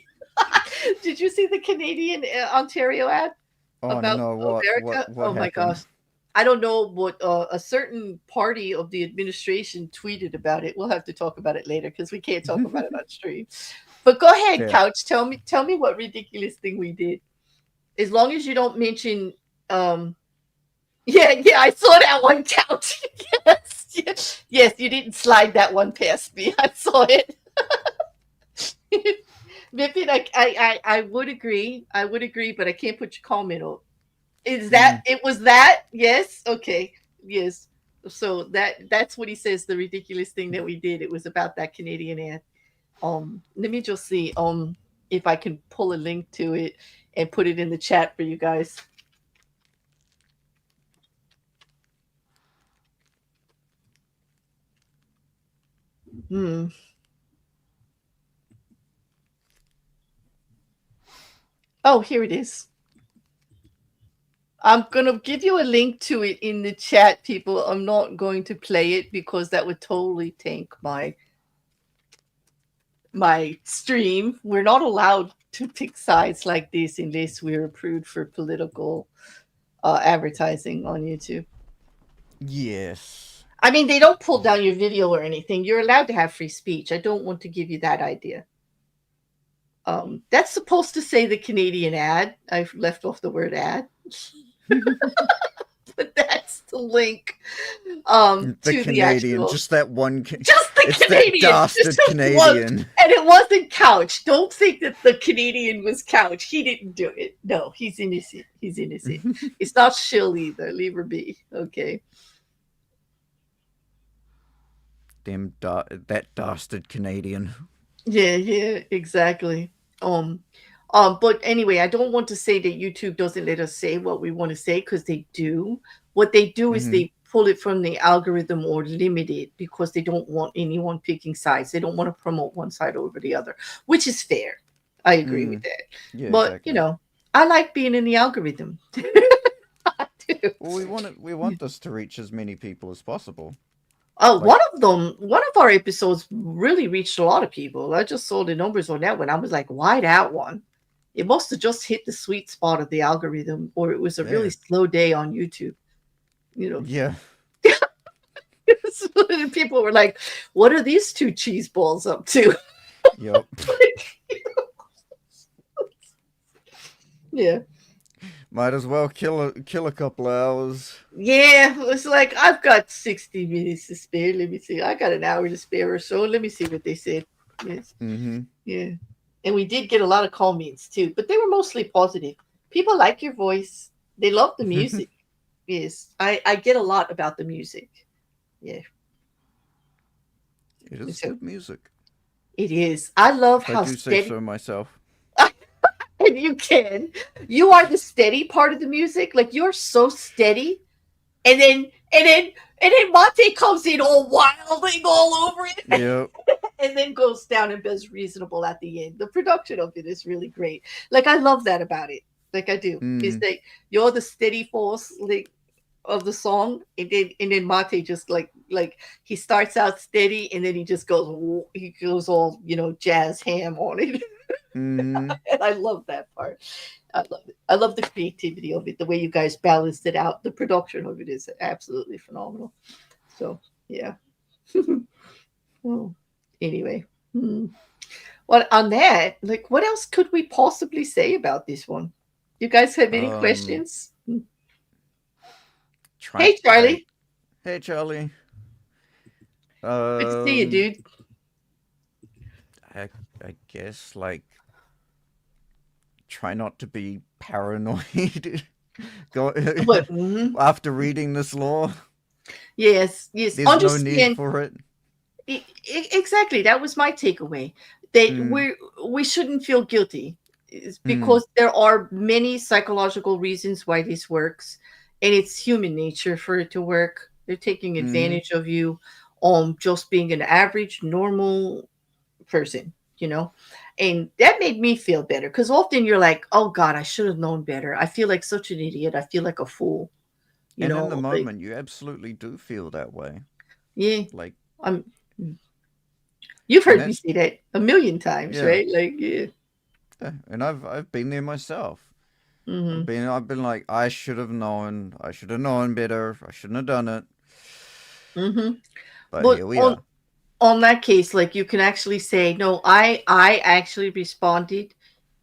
Did you see the Canadian Ontario ad Oh about no, America? what Oh my happened? gosh. I don't know what a certain party of the administration tweeted about it. We'll have to talk about it later because we can't talk about it on stream. But go ahead, Fair. Couch. Tell me what ridiculous thing we did. As long as you don't mention um yeah, I saw that one, Couch. Yes, you didn't slide that one past me. I saw it. Miffin, I would agree. I would agree, but I can't put your comment on. Is that Mm. it was that? Yes. Okay. Yes. So that's what he says, the ridiculous thing that we did. It was about that Canadian ad. Let me just see if I can pull a link to it and put it in the chat for you guys. Hmm. Oh, here it is. I'm gonna give you a link to it in the chat, people. I'm not going to play it because that would totally tank my stream. We're not allowed to pick sides like this unless we're approved for political advertising on YouTube. Yes. I mean, they don't pull down your video or anything. You're allowed to have free speech. I don't want to give you that idea. That's supposed to say the Canadian ad. I've left off the word ad. But that's the link The to the Canadian, actual. just that one. Just the It's that Canadian. dastard Just one. Canadian. And it wasn't Couch. Don't think that the Canadian was Couch. He didn't do it. No, he's innocent. He's innocent. It's not Shill either. Leave her be. Okay. That dastard Canadian. Yeah, exactly. Um, but anyway, I don't want to say that YouTube doesn't let us say what we want to say because they do. What they do is Hmm. they pull it from the algorithm or limit it because they don't want anyone picking sides. They don't want to promote one side over the other, which is fair. I agree with Mm. that. Yeah, But exactly. I like being in the algorithm. I do. Well, we want this to reach as many people as possible. Oh, Like, one of our episodes really reached a lot of people. I just saw the numbers on that one. I was like, why that one? It must have just hit the sweet spot of the algorithm, or it was a really yeah, slow day on YouTube. You know, yeah, so people were like, "What are these two cheese balls up to?" yep. Yeah, Might as well kill a couple hours. yeah. It was like I've got 60 minutes to spare. Let me see. I got an hour to spare or so. Let me see what they said. Yes, Mm-hmm. yeah. And we did get a lot of comments too, but they were mostly positive. People like your voice. They love the music. Yes, I get a lot about the music. Yeah, It is so good music, it is. I love if I how do say steady. so myself. And you can. You are the steady part of the music. Like you're so steady, and then Monte comes in all wilding all over it. Yep. and then goes down and does reasonable at the end. The production of it is really great. Like I love that about it. Like I do. It's Mm, like you're the steady force like of the song, and then Mate just like he starts out steady and then he goes all jazz ham on it. mm. And I love that part. I love it. I love the creativity of it, the way you guys balanced it out. The production of it is absolutely phenomenal. So yeah. Oh, anyway. Hmm. Well, on that, like, what else could we possibly say about this one? You guys have any Um, questions? Hmm. try. Hey, Charlie. Hey, Charlie. Good to see you, Um, dude. I, I guess like try not to be paranoid. Go But mhm. after reading this law. Yes, yes. There's no need Understand. for it. Exactly. That was my takeaway. That Mm, we shouldn't feel guilty. It's mm, because there are many psychological reasons why this works, and it's human nature for it to work. They're taking mm. advantage of you on just being an average, normal person, you know? And that made me feel better because often you're like, oh God, I should have known better. I feel like such an idiot. I feel like a fool, And in the like, moment, you absolutely do feel that way. yeah, Like, I'm you've and heard me that's say that a million times, yeah, right? Like, yeah. yeah. And I've been there myself. Hmm. I've been like, I should have known. I should have known better. I shouldn't have done it. Hmm. But But here we are. on that case, like you can actually say, no, I actually responded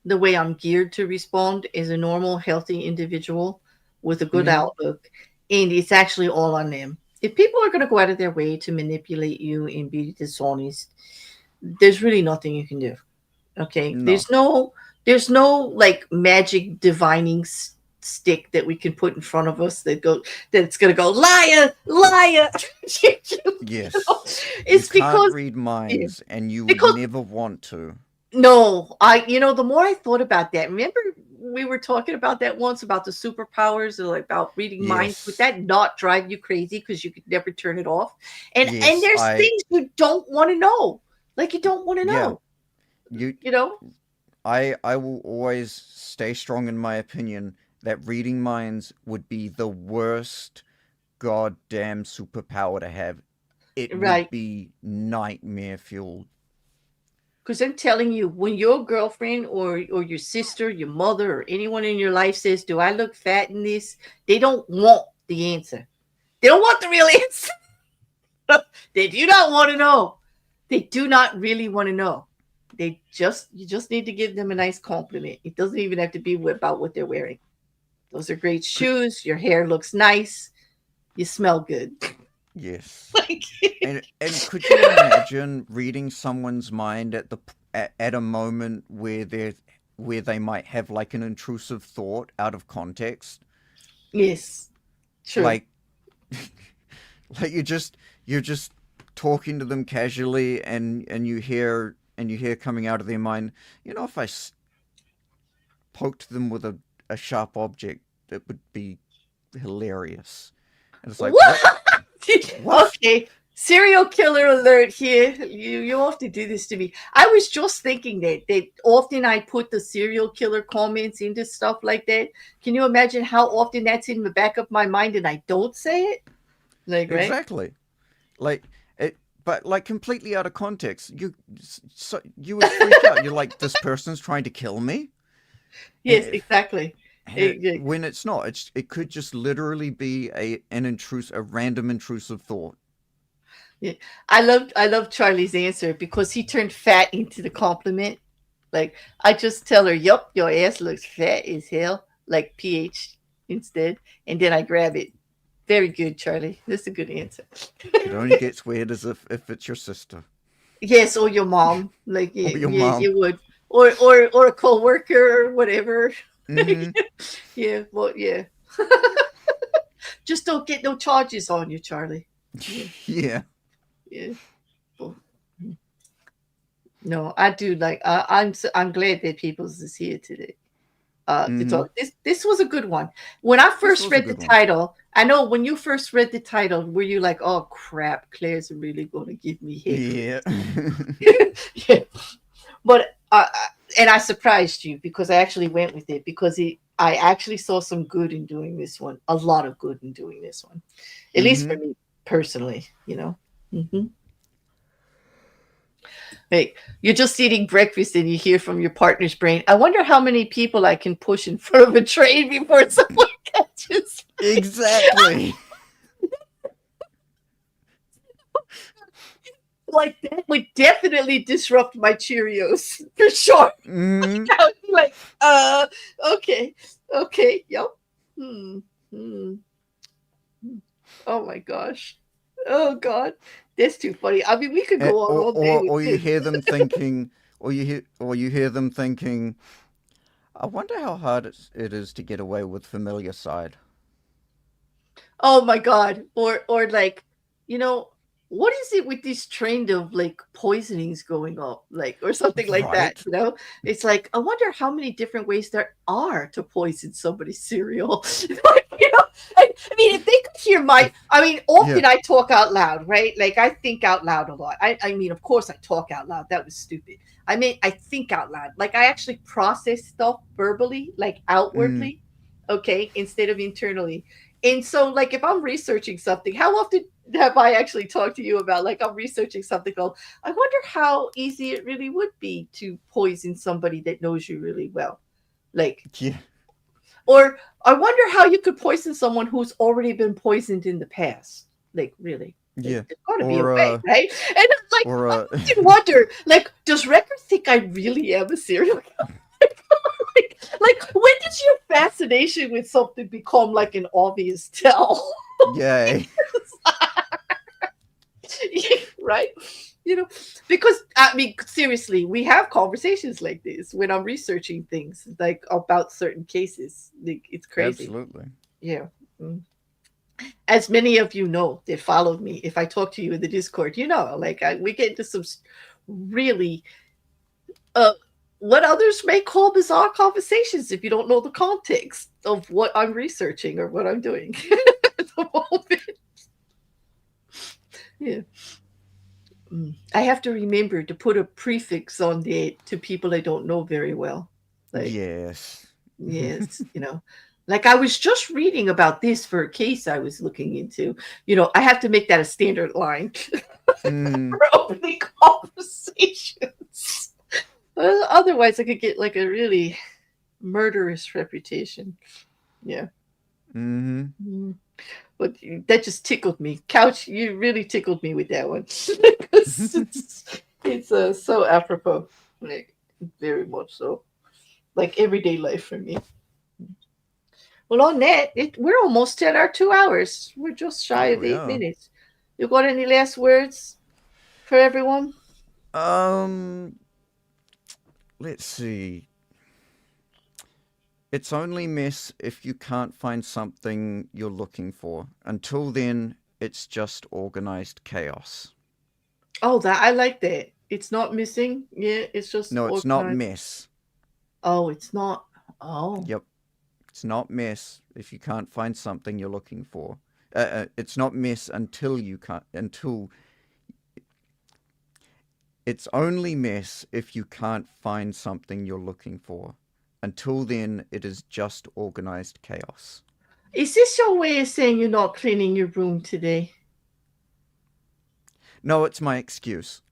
the way I'm geared to respond as a normal, healthy individual with a good Mm, outlook, and it's actually all on them. If people are going to go out of their way to manipulate you and be dishonest, there's really nothing you can do. Okay, no. there's no like magic divining stick that we can put in front of us that it's gonna go liar, liar. Yes. You It's can't because read minds, and you would because never want to. no, the more I thought about that, remember we were talking about that once about the superpowers or like about reading minds. Would Yes. that not drive you crazy because you could never turn it off? And Yes. there's things you don't want to know, like you don't want to Yeah. know, You. you know. I will always stay strong in my opinion that reading minds would be the worst goddamn superpower to have. It would Right. be nightmare fueled. Because I'm telling you, when your girlfriend or your sister, your mother, or anyone in your life says, "Do I look fat in this?" They don't want the answer. They don't want the real answer. They do not want to know. They do not really want to know. You just need to give them a nice compliment. It doesn't even have to be about what they're wearing. Those are great Could shoes. Your hair looks nice. You smell good. yes. Like, And could you imagine reading someone's mind at a moment where they might have like an intrusive thought out of context? yes, true. Like like you're just talking to them casually and you hear coming out of their mind, if I poked them with a sharp object, it would be hilarious. And it's like, what? What? What? Okay, serial killer alert here. You often do this to me. I was just thinking that often I put the serial killer comments into stuff like that. Can you imagine how often that's in the back of my mind and I don't say it? Like, right? Exactly. Like it, but like completely out of context. You would freak out. You're like, this person's trying to kill me, Yes, and, exactly. when it's not. It could just literally be a random intrusive thought. Yeah. I love Charlie's answer because he turned fat into the compliment. Like I just tell her, "Yup, your ass looks fat as hell," like pH instead, and then I grab it. Very good, Charlie. That's a good answer. It only gets weird as if it's your sister Yes, or your mom. Like or your yeah, mom. you would. Or a coworker or whatever. Mm-hmm. Yeah, well, yeah. Just don't get no charges on you, Charlie. Yeah, Yeah. yeah. Well, no, I do like. I'm glad that Peoples is here today. To Mm-hmm. talk. This was a good one. When I This first was a read the good one. title, I know when you first read the title, were you like, "Oh crap, Claire's really going to give me hate for Yeah. this"? Yeah. But and I surprised you because I actually went with it because I actually saw some good in doing this one, a lot of good in doing this one, at least for Mm-hmm. me personally. Hmm. Like you're just eating breakfast and you hear from your partner's brain. I wonder how many people I can push in front of a train before someone catches. Exactly. Like that would definitely disrupt my Cheerios for sure. Mm-hmm. I would be like, okay, okay, yep. Hmm. Hmm. Oh my gosh. Oh God. That's too funny. I mean, we could go on all day with Or you this. hear them thinking, or you hear them thinking, I wonder how hard it is to get away with familiar side. Oh my God. Or like, you know, what is it with this trend of like poisonings going up, like or something like that, Right. It's like, I wonder how many different ways there are to poison somebody's cereal. Like, I mean, if they could hear I mean, Yeah. often I talk out loud, right? Like I think out loud a lot. I mean, of course I talk out loud. That was stupid. I mean, I think out loud. Like I actually process stuff verbally, like Mm. outwardly, okay, instead of internally. And so, like, if I'm researching something, how often have I actually talked to you about, like, I'm researching something called, I wonder how easy it really would be to poison somebody that knows you really well? Like, Yeah. or I wonder how you could poison someone who's already been poisoned in the past. Like, really? Like, Yeah. there's got to be a Or way, right? And like, or I often wonder, like, does Record think I really am a serial killer? Like, when does your fascination with something become like an obvious tell? yay. Right? You know, because I mean, seriously, we have conversations like this when I'm researching things like about certain cases. Like, it's crazy. Absolutely. Yeah. Mm. As many of you know that followed me, if I talk to you in the Discord, like we get into some really uh what others may call bizarre conversations if you don't know the context of what I'm researching or what I'm doing at the moment. Yeah. I have to remember to put a prefix on there to people I don't know very well. Like, Yes. yes, like I was just reading about this for a case I was looking into. I have to make that a standard line Mm. for opening conversations. Otherwise, I could get like a really murderous reputation. Yeah. Mm-hmm. Mm. But that just tickled me. Couch, you really tickled me with that one. 'Cause it's so apropos. Like, very much so. Like everyday life for me. Well, on that, we're almost at our 2 hours. We're just shy There of we eight are. minutes. You got any last words for everyone? Um, let's see. It's only mess if you can't find something you're looking for. Until then, it's just organized chaos. Oh, that I like that. It's not missing. Yeah, it's just No, it's not organized. mess. Oh, it's not. Oh. Yep. It's not mess if you can't find something you're looking for. It's not mess until you can't. Until it's only mess if you can't find something you're looking for. Until then, it is just organized chaos. Is this your way of saying you're not cleaning your room today? No, it's my excuse.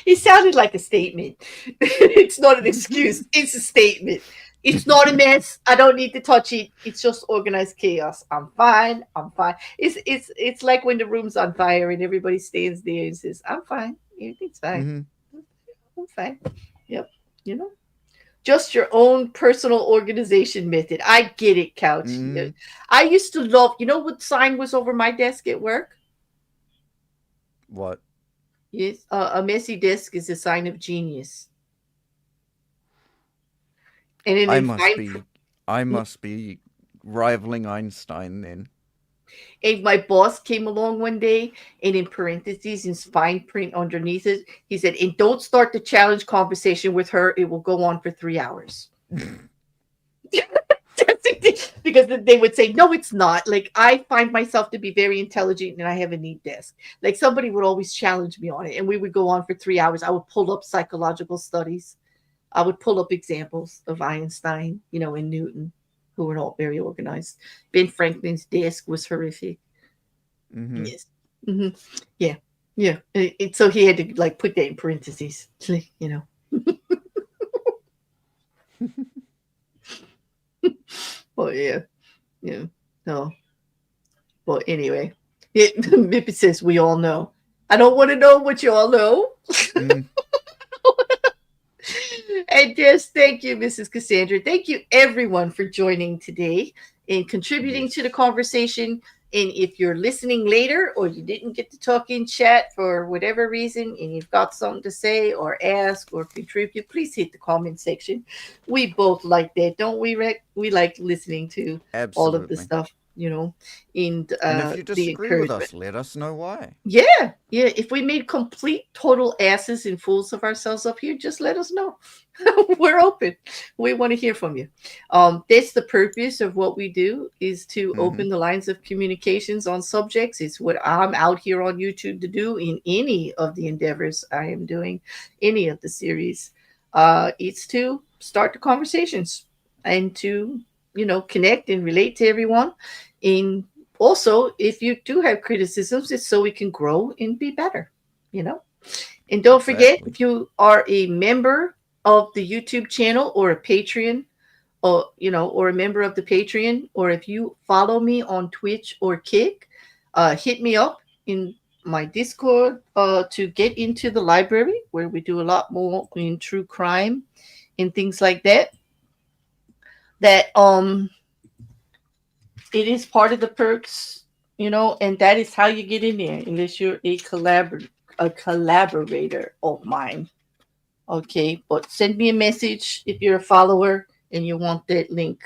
It sounded like a statement. It's not an excuse. It's a statement. It's not a mess. I don't need to touch it. It's just organized chaos. I'm fine. I'm fine. It's like when the room's on fire and everybody stands there and says, "I'm fine. Everything's fine. Mm-hmm. I'm fine." Yep. You know, just your own personal organization method. I get it, Couch. Yeah. Mm-hmm. I used to love. You know what sign was over my desk at work? What? Yes, a messy desk is a sign of genius. And then I in must fine, be. I must be rivaling Einstein then. and my boss came along one day, and in parentheses, in fine print underneath it, he said, "And don't start the challenge conversation with her. It will go on for 3 hours." Because they would say, no, it's not. Like, I find myself to be very intelligent and I have a neat desk. Like, somebody would always challenge me on it, and we would go on for 3 hours. I would pull up psychological studies, I would pull up examples of Einstein, and Newton, who were not very organized. Ben Franklin's desk was horrific. Mm-hmm. Yes. Hmm. Yeah. Yeah. So he had to like put that in parentheses, Well, yeah. Yeah. No. Well, anyway, Mippy says we all know. I don't want to know what you all know. Mm-hmm. And yes, thank you, Mrs. Cassandra. Thank you, everyone, for joining today and contributing to the Yes. conversation. And if you're listening later or you didn't get to talk in chat for whatever reason and you've got something to say or ask or contribute, please hit the comment section. We both like that, don't we, Rick? We like listening to all of the Absolutely. stuff, and And if you the disagree with encouragement. us, let us know why. Yeah, yeah. If we made complete total asses and fools of ourselves up here, just let us know. We're open. We want to hear from you. That's the purpose of what we do, is to Mm-hmm. open the lines of communications on subjects. It's what I'm out here on YouTube to do in any of the endeavors I am doing, any of the series. It's to start the conversations and to, connect and relate to everyone. In also, if you do have criticisms, it's so we can grow and be better, you know. And don't forget, Exactly. if you are a member of the YouTube channel or a Patreon, or a member of the Patreon, or if you follow me on Twitch or Kick, hit me up in my Discord to get into the library where we do a lot more in true crime and things like that. That it is part of the perks, and that is how you get in there, unless you're a collaborator of mine. Okay, but send me a message if you're a follower and you want that link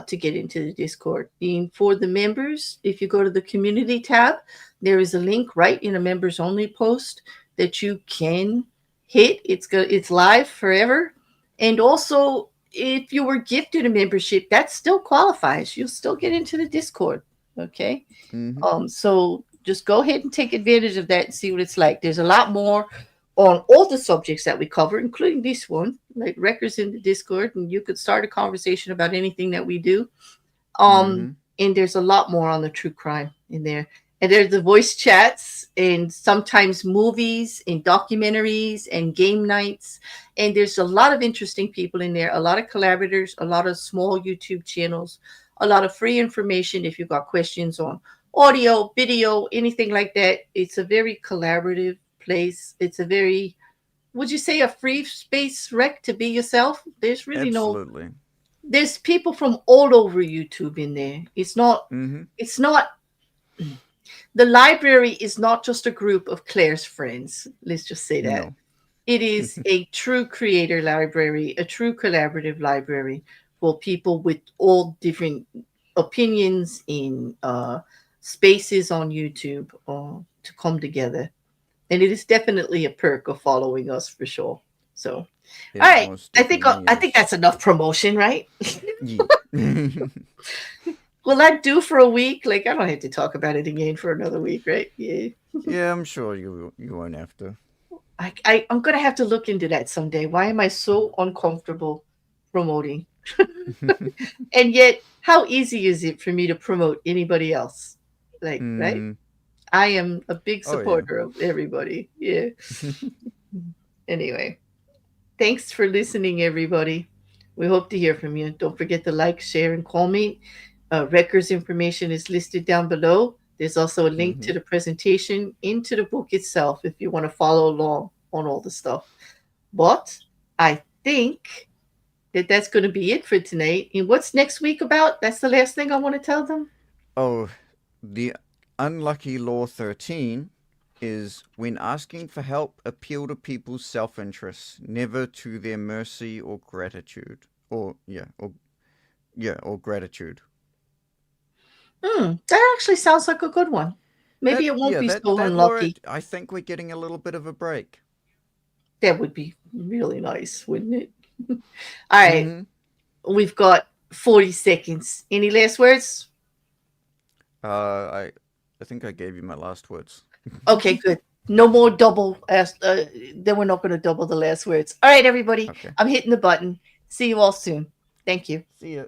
to get into the Discord. And for the members, if you go to the community tab, there is a link right in a members only post that you can hit. It's live forever. And also, if you were gifted a membership, that still qualifies. You'll still get into the Discord. Okay. Mm-hmm. So just go ahead and take advantage of that and see what it's like. There's a lot more on all the subjects that we cover, including this one, like records in the Discord, and you could start a conversation about anything that we do. Mm-hmm. And there's a lot more on the true crime in there. And there's the voice chats and sometimes movies and documentaries and game nights. And there's a lot of interesting people in there, a lot of collaborators, a lot of small YouTube channels, a lot of free information if you've got questions on audio, video, anything like that. It's a very collaborative place. It's a very, would you say, a free space, Rec, to be yourself? There's really no, Absolutely. there's people from all over YouTube in there. Mm-hmm. It's not, the library is not just a group of Claire's friends. Let's just say that. No. It is a true creator library, a true collaborative library for people with all different opinions in spaces on YouTube to come together. And it is definitely a perk of following us for sure. So, all It right, most I think definitely I think is. that's enough promotion, right? Yeah. Will that do for a week? Like, I don't have to talk about it again for another week, right? Yeah. Yeah, I'm sure you won't have to. I'm gonna have to look into that someday. Why am I so uncomfortable promoting? And yet, how easy is it for me to promote anybody else? Like, right? Mm. I am a big Oh yeah. supporter of everybody. Yeah. Anyway, thanks for listening, everybody. We hope to hear from you. Don't forget to like, share, and comment. Records information is listed down below. There's also a link Mm-hmm. to the presentation into the book itself if you want to follow along on all the stuff. But I think that's going to be it for tonight. And what's next week about? That's the last thing I want to tell them. Oh, the unlucky law 13 is when asking for help, appeal to people's self-interest, never to their mercy or gratitude. Or gratitude. That actually sounds like a good one. Maybe That it won't yeah, be that so that law, unlucky. I think we're getting a little bit of a break. That would be really nice, wouldn't it? All right. Mm-hmm. We've got 40 seconds. Any last words? I think I gave you my last words. Okay, good. No more double. Then we're not going to double the last words. All right, everybody. Okay. I'm hitting the button. See you all soon. Thank you. See ya.